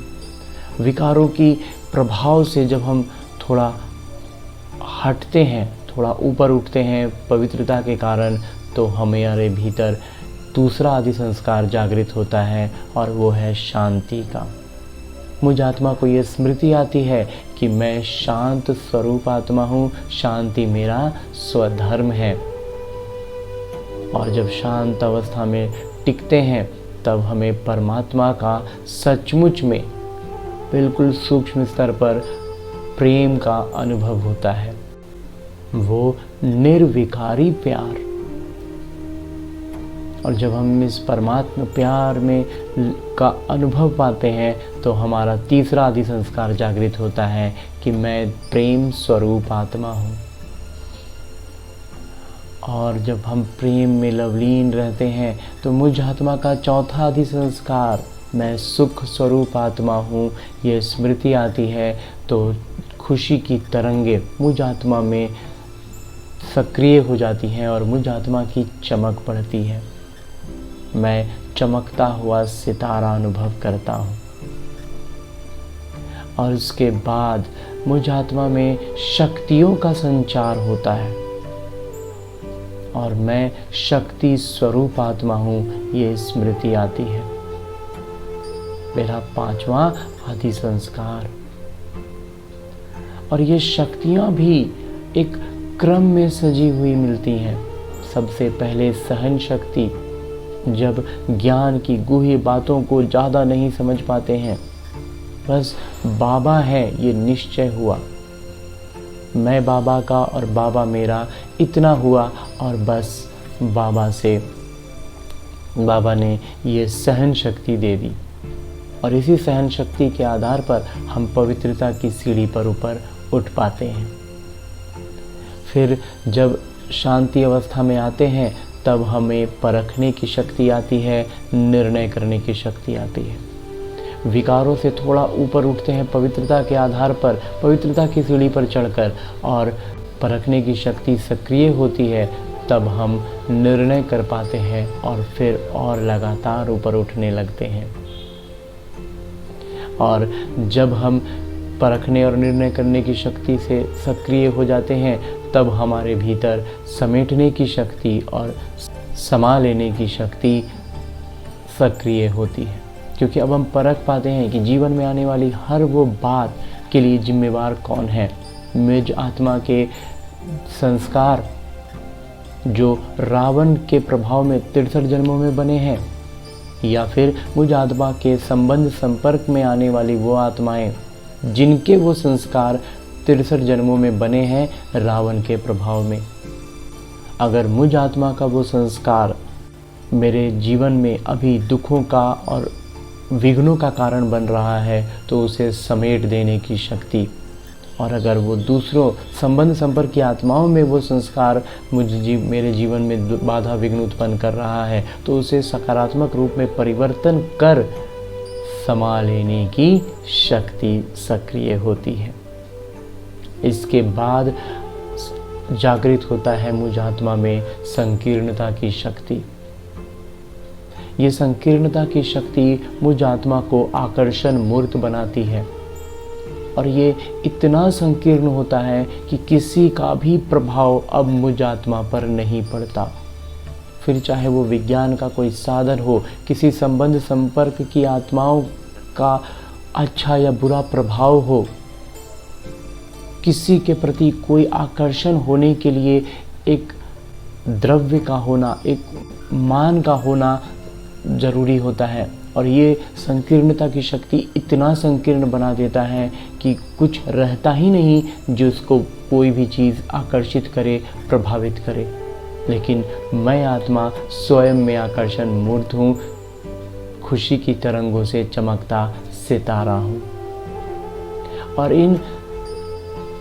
विकारों की प्रभाव से जब हम थोड़ा हटते हैं, थोड़ा ऊपर उठते हैं पवित्रता के कारण, तो हमारे भीतर दूसरा आदि संस्कार जागृत होता है और वो है शांति का। मुझ आत्मा को ये स्मृति आती है कि मैं शांत स्वरूप आत्मा हूँ, शांति मेरा स्वधर्म है। और जब शांत अवस्था में टिकते हैं तब हमें परमात्मा का सचमुच में बिल्कुल सूक्ष्म स्तर पर प्रेम का अनुभव होता है, वो निर्विकारी प्यार। और जब हम इस परमात्मा प्यार में का अनुभव पाते हैं तो हमारा तीसरा आदि संस्कार जागृत होता है कि मैं प्रेम स्वरूप आत्मा हूँ। और जब हम प्रेम में लवलीन रहते हैं तो मुझ आत्मा का चौथा आदि संस्कार, मैं सुख स्वरूप आत्मा हूँ, ये स्मृति आती है तो खुशी की तरंगे मुझ आत्मा में सक्रिय हो जाती हैं और मुझ आत्मा की चमक बढ़ती है। मैं चमकता हुआ सितारा अनुभव करता हूँ। और उसके बाद मुझ आत्मा में शक्तियों का संचार होता है और मैं शक्ति स्वरूप आत्मा हूँ, ये स्मृति आती है। मेरा 5वां आदि संस्कार। और ये शक्तियाँ भी एक क्रम में सजी हुई मिलती हैं। सबसे पहले सहन शक्ति, जब ज्ञान की गूढ़ बातों को ज़्यादा नहीं समझ पाते हैं बस बाबा है ये निश्चय हुआ, मैं बाबा का और बाबा मेरा, इतना हुआ। और बस बाबा ने ये सहन शक्ति दे दी, और इसी सहन शक्ति के आधार पर हम पवित्रता की सीढ़ी पर ऊपर उठ पाते हैं। फिर जब शांति अवस्था में आते हैं तब हमें परखने की शक्ति आती है, निर्णय करने की शक्ति आती है। विकारों से थोड़ा ऊपर उठते हैं पवित्रता के आधार पर, पवित्रता की सीढ़ी पर चढ़कर, और परखने की शक्ति सक्रिय होती है, तब हम निर्णय कर पाते हैं और फिर और लगातार ऊपर उठने लगते हैं। और जब हम परखने और निर्णय करने की शक्ति से सक्रिय हो जाते हैं तब हमारे भीतर समेटने की शक्ति और समा लेने की शक्ति सक्रिय होती है, क्योंकि अब हम परख पाते हैं कि जीवन में आने वाली हर वो बात के लिए जिम्मेवार कौन है। मुझ आत्मा के संस्कार जो रावण के प्रभाव में 63 जन्मों में बने हैं, या फिर मुझ आत्मा के संबंध संपर्क में आने वाली वो आत्माएं जिनके वो संस्कार 63 जन्मों में बने हैं रावण के प्रभाव में। अगर मुझ आत्मा का वो संस्कार मेरे जीवन में अभी दुखों का और विघ्नों का कारण बन रहा है तो उसे समेट देने की शक्ति, और अगर वो दूसरों संबंध संपर्क की आत्माओं में वो संस्कार मेरे जीवन में बाधा विघ्न उत्पन्न कर रहा है तो उसे सकारात्मक रूप में परिवर्तन कर समा लेने की शक्ति सक्रिय होती है। इसके बाद जागृत होता है मुझ आत्मा में संकीर्णता की शक्ति। ये संकीर्णता की शक्ति मुझ आत्मा को आकर्षण मूर्त बनाती है, और ये इतना संकीर्ण होता है कि किसी का भी प्रभाव अब मुझ आत्मा पर नहीं पड़ता। फिर चाहे वो विज्ञान का कोई साधन हो, किसी संबंध संपर्क की आत्माओं का अच्छा या बुरा प्रभाव हो, किसी के प्रति कोई आकर्षण होने के लिए एक द्रव्य का होना, एक मान का होना जरूरी होता है, और ये संकीर्णता की शक्ति इतना संकीर्ण बना देता है कि कुछ रहता ही नहीं जिसको कोई भी चीज़ आकर्षित करे, प्रभावित करे। लेकिन मैं आत्मा स्वयं में आकर्षण मूर्त हूँ, खुशी की तरंगों से चमकता सितारा हूँ। और इन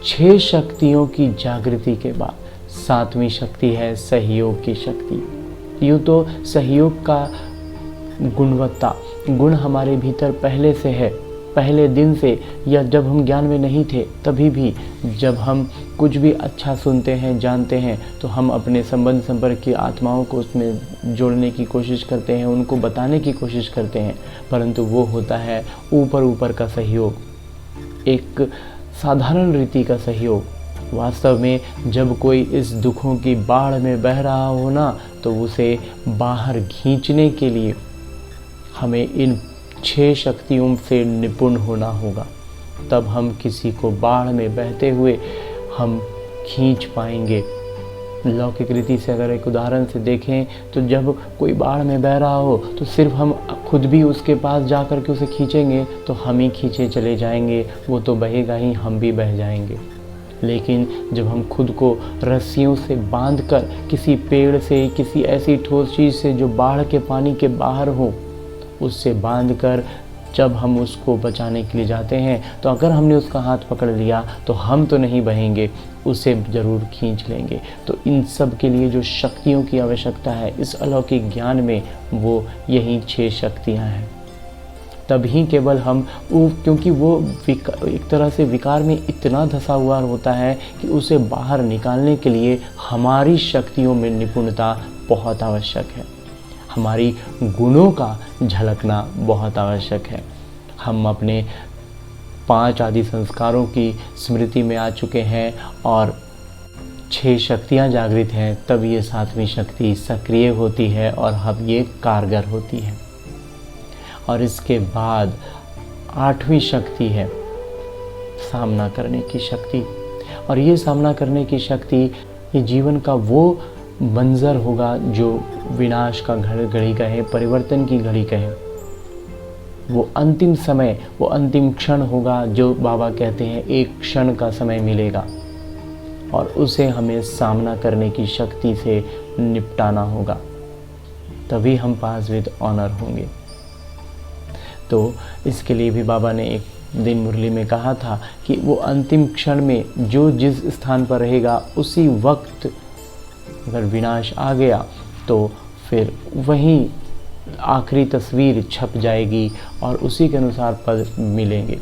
6 शक्तियों की जागृति के बाद 7वीं शक्ति है सहयोग की शक्ति। यूँ तो सहयोग का गुण हमारे भीतर पहले से है, पहले दिन से, या जब हम ज्ञान में नहीं थे तभी भी। जब हम कुछ भी अच्छा सुनते हैं, जानते हैं, तो हम अपने संबंध संपर्क की आत्माओं को उसमें जोड़ने की कोशिश करते हैं, उनको बताने की कोशिश करते हैं, परंतु वो होता है ऊपर ऊपर का सहयोग, एक साधारण रीति का सहयोग। वास्तव में जब कोई इस दुखों की बाढ़ में बह रहा हो ना, तो उसे बाहर खींचने के लिए हमें इन 6 शक्तियों से निपुण होना होगा। तब हम किसी को बाढ़ में बहते हुए हम खींच पाएंगे। लौकिक रीति से अगर एक उदाहरण से देखें तो जब कोई बाढ़ में बह रहा हो तो सिर्फ हम खुद भी उसके पास जा कर के उसे खींचेंगे तो हम ही खींचे चले जाएंगे, वो तो बहेगा ही, हम भी बह जाएंगे। लेकिन जब हम खुद को रस्सियों से बांधकर किसी पेड़ से, किसी ऐसी ठोस चीज़ से जो बाढ़ के पानी के बाहर हो, उससे बांधकर जब हम उसको बचाने के लिए जाते हैं तो अगर हमने उसका हाथ पकड़ लिया तो हम तो नहीं बहेंगे, उसे ज़रूर खींच लेंगे। तो इन सब के लिए जो शक्तियों की आवश्यकता है इस अलौकिक ज्ञान में, वो यही 6 शक्तियाँ हैं। तभी केवल हम क्योंकि वो एक तरह से विकार में इतना धंसा हुआ होता है कि उसे बाहर निकालने के लिए हमारी शक्तियों में निपुणता बहुत आवश्यक है, हमारी गुणों का झलकना बहुत आवश्यक है। हम अपने 5 आदि संस्कारों की स्मृति में आ चुके हैं और 6 शक्तियाँ जागृत हैं, तब ये 7वीं शक्ति सक्रिय होती है और अब ये कारगर होती है। और इसके बाद 8वीं शक्ति है सामना करने की शक्ति। और ये सामना करने की शक्ति, ये जीवन का वो मंजर होगा जो विनाश का घड़ी कहे, परिवर्तन की घड़ी कहे। वो अंतिम समय, वो अंतिम क्षण होगा जो बाबा कहते हैं एक क्षण का समय मिलेगा और उसे हमें सामना करने की शक्ति से निपटाना होगा, तभी हम पास विद ऑनर होंगे। तो इसके लिए भी बाबा ने एक दिन मुरली में कहा था कि वो अंतिम क्षण में जो जिस स्थान पर रहेगा उसी वक्त अगर विनाश आ गया तो फिर वहीं आखिरी तस्वीर छप जाएगी और उसी के अनुसार पद मिलेंगे।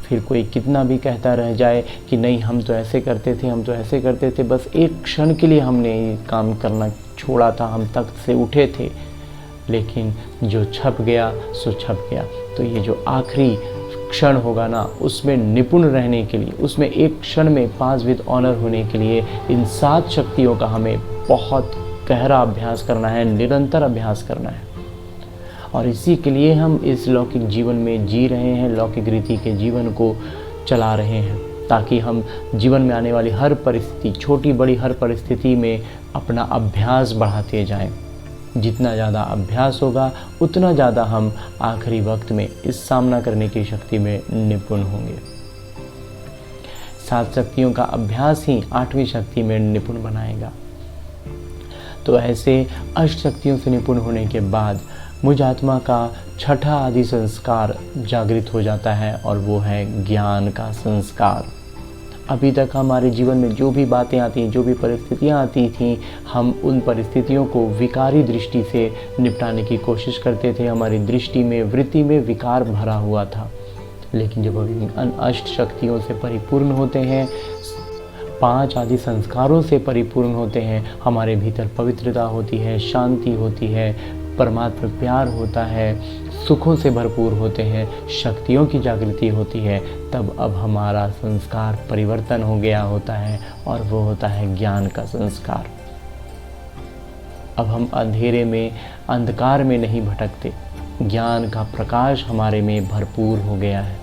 फिर कोई कितना भी कहता रह जाए कि नहीं हम तो ऐसे करते थे, हम तो ऐसे करते थे, बस एक क्षण के लिए हमने ये काम करना छोड़ा था, हम तख्त से उठे थे, लेकिन जो छप गया सो छप गया। तो ये जो आखिरी क्षण होगा ना, उसमें निपुण रहने के लिए, उसमें एक क्षण में पास विद ऑनर होने के लिए इन 7 शक्तियों का हमें बहुत गहरा अभ्यास करना है, निरंतर अभ्यास करना है। और इसी के लिए हम इस लौकिक जीवन में जी रहे हैं, लौकिक रीति के जीवन को चला रहे हैं, ताकि हम जीवन में आने वाली हर परिस्थिति, छोटी बड़ी हर परिस्थिति में अपना अभ्यास बढ़ाते जाएं। जितना ज़्यादा अभ्यास होगा उतना ज़्यादा हम आखिरी वक्त में इस सामना करने की शक्ति में निपुण होंगे। 7 शक्तियों का अभ्यास ही 8वीं शक्ति में निपुण बनाएगा। तो ऐसे अष्ट शक्तियों से निपुण होने के बाद मुझ आत्मा का 6ठा आदि संस्कार जागृत हो जाता है और वो है ज्ञान का संस्कार। अभी तक हमारे जीवन में जो भी बातें आती हैं, जो भी परिस्थितियाँ आती थीं, हम उन परिस्थितियों को विकारी दृष्टि से निपटाने की कोशिश करते थे। हमारी दृष्टि में, वृत्ति में विकार भरा हुआ था। लेकिन जब हम अष्ट शक्तियों से परिपूर्ण होते हैं, 5 आदि संस्कारों से परिपूर्ण होते हैं, हमारे भीतर पवित्रता होती है, शांति होती है, परमात्मा प्यार होता है, सुखों से भरपूर होते हैं, शक्तियों की जागृति होती है, तब अब हमारा संस्कार परिवर्तन हो गया होता है और वो होता है ज्ञान का संस्कार। अब हम अंधेरे में, अंधकार में नहीं भटकते, ज्ञान का प्रकाश हमारे में भरपूर हो गया है।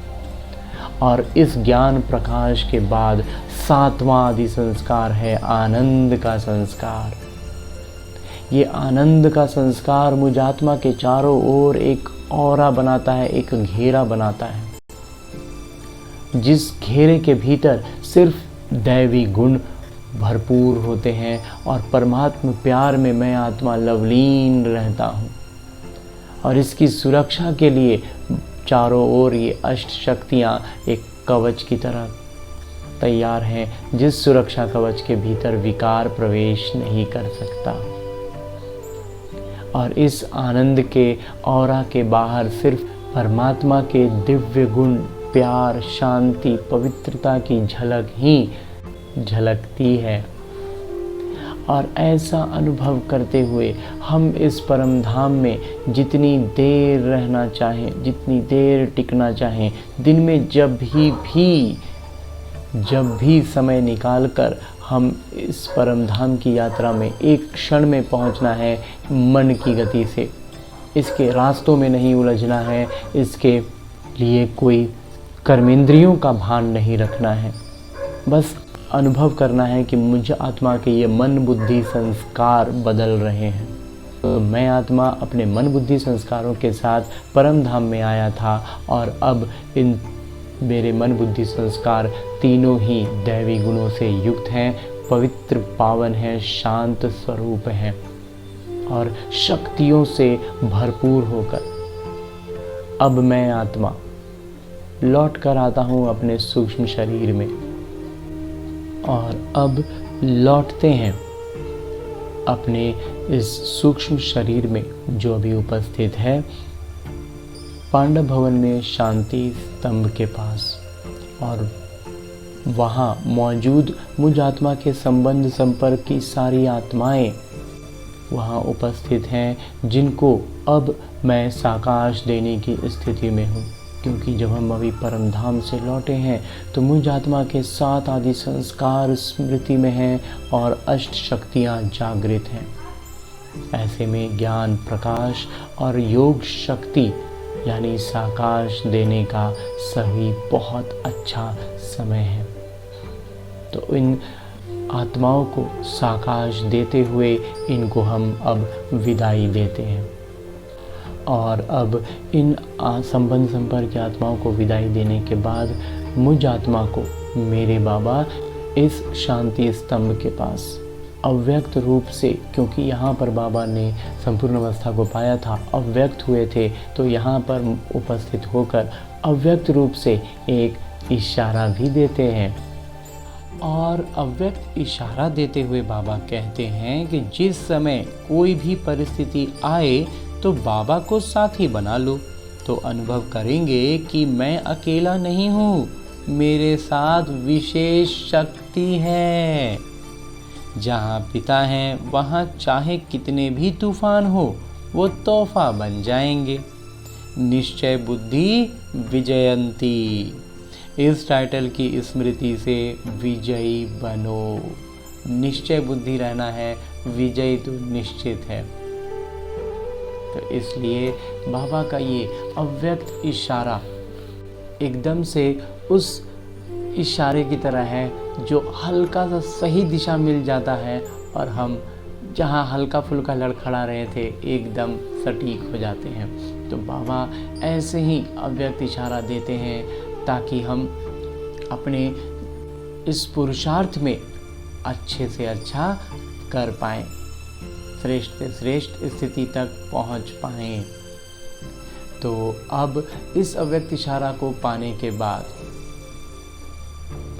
और इस ज्ञान प्रकाश के बाद 7वां आदि संस्कार है आनंद का संस्कार। ये आनंद का संस्कार मुझ आत्मा के चारों ओर एक औरा बनाता है, एक घेरा बनाता है, जिस घेरे के भीतर सिर्फ दैवी गुण भरपूर होते हैं और परमात्मा प्यार में मैं आत्मा लवलीन रहता हूँ। और इसकी सुरक्षा के लिए चारों ओर ये अष्ट शक्तियाँ एक कवच की तरह तैयार हैं, जिस सुरक्षा कवच के भीतर विकार प्रवेश नहीं कर सकता। और इस आनंद के औरा के बाहर सिर्फ परमात्मा के दिव्य गुण, प्यार, शांति, पवित्रता की झलक ही झलकती है। और ऐसा अनुभव करते हुए हम इस परम धाम में जितनी देर रहना चाहें, जितनी देर टिकना चाहें, दिन में जब भी समय निकालकर हम इस परम धाम की यात्रा में एक क्षण में पहुंचना है मन की गति से। इसके रास्तों में नहीं उलझना है, इसके लिए कोई कर्मेंद्रियों का भान नहीं रखना है। बस अनुभव करना है कि मुझ आत्मा के ये मन बुद्धि संस्कार बदल रहे हैं। तो मैं आत्मा अपने मन बुद्धि संस्कारों के साथ परम धाम में आया था और अब इन मेरे मन बुद्धि संस्कार तीनों ही दैवी गुणों से युक्त हैं, पवित्र पावन हैं, शांत स्वरूप हैं और शक्तियों से भरपूर होकर अब मैं आत्मा लौट कर आता हूँ अपने सूक्ष्म शरीर में। और अब लौटते हैं अपने इस सूक्ष्म शरीर में जो अभी उपस्थित है पांडव भवन में शांति स्तंभ के पास। और वहाँ मौजूद मुझ आत्मा के संबंध संपर्क की सारी आत्माएं वहाँ उपस्थित हैं, जिनको अब मैं साकाश देने की स्थिति में हूँ। क्योंकि जब हम अभी परम धाम से लौटे हैं तो मुझ आत्मा के 7 आदि संस्कार स्मृति में हैं और अष्ट शक्तियाँ जागृत हैं। ऐसे में ज्ञान प्रकाश और योग शक्ति यानी साकाश देने का सही बहुत अच्छा समय है। तो इन आत्माओं को साकाश देते हुए इनको हम अब विदाई देते हैं। और अब इन संबंध संपर्क आत्माओं को विदाई देने के बाद मुझ आत्मा को मेरे बाबा इस शांति स्तंभ के पास अव्यक्त रूप से, क्योंकि यहाँ पर बाबा ने संपूर्ण अवस्था को पाया था, अव्यक्त हुए थे, तो यहाँ पर उपस्थित होकर अव्यक्त रूप से एक इशारा भी देते हैं। और अव्यक्त इशारा देते हुए बाबा कहते हैं कि जिस समय कोई भी परिस्थिति आए तो बाबा को साथी बना लो, तो अनुभव करेंगे कि मैं अकेला नहीं हूँ, मेरे साथ विशेष शक्ति है। जहाँ पिता हैं वहाँ चाहे कितने भी तूफान हो वो तोहफा बन जाएंगे। निश्चय बुद्धि विजयंती, इस टाइटल की स्मृति से विजयी बनो। निश्चय बुद्धि रहना है, विजय तो निश्चित है। तो इसलिए बाबा का ये अव्यक्त इशारा एकदम से उस इशारे की तरह है जो हल्का सा सही दिशा मिल जाता है और हम जहाँ हल्का फुल्का लड़खड़ा रहे थे एकदम सटीक हो जाते हैं। तो बाबा ऐसे ही अव्यक्त इशारा देते हैं ताकि हम अपने इस पुरुषार्थ में अच्छे से अच्छा कर पाएँ, श्रेष्ठ से श्रेष्ठ स्थिति तक पहुँच पाएँ। तो अब इस अव्यक्त इशारा को पाने के बाद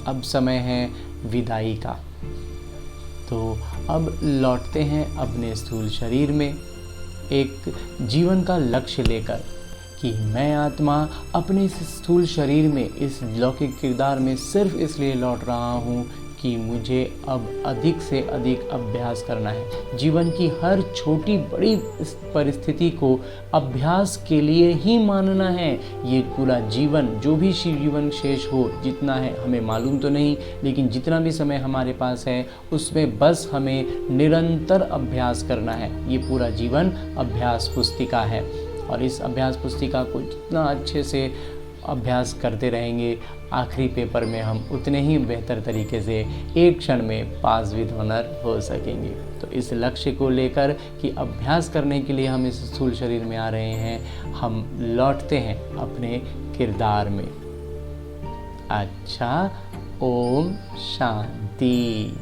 अब समय है विदाई का। तो अब लौटते हैं अपने स्थूल शरीर में एक जीवन का लक्ष्य लेकर कि मैं आत्मा अपने इस स्थूल शरीर में इस लौकिक किरदार में सिर्फ इसलिए लौट रहा हूँ कि मुझे अब अधिक से अधिक अभ्यास करना है। जीवन की हर छोटी बड़ी परिस्थिति को अभ्यास के लिए ही मानना है। ये पूरा जीवन, जो भी जीवन शेष हो, जितना है हमें मालूम तो नहीं, लेकिन जितना भी समय हमारे पास है उसमें बस हमें निरंतर अभ्यास करना है। ये पूरा जीवन अभ्यास पुस्तिका है और इस अभ्यास पुस्तिका को जितना अच्छे से अभ्यास करते रहेंगे, आखिरी पेपर में हम उतने ही बेहतर तरीके से एक क्षण में पास विद ऑनर हो सकेंगे। तो इस लक्ष्य को लेकर कि अभ्यास करने के लिए हम इस स्थूल शरीर में आ रहे हैं, हम लौटते हैं अपने किरदार में। अच्छा, ओम शांति।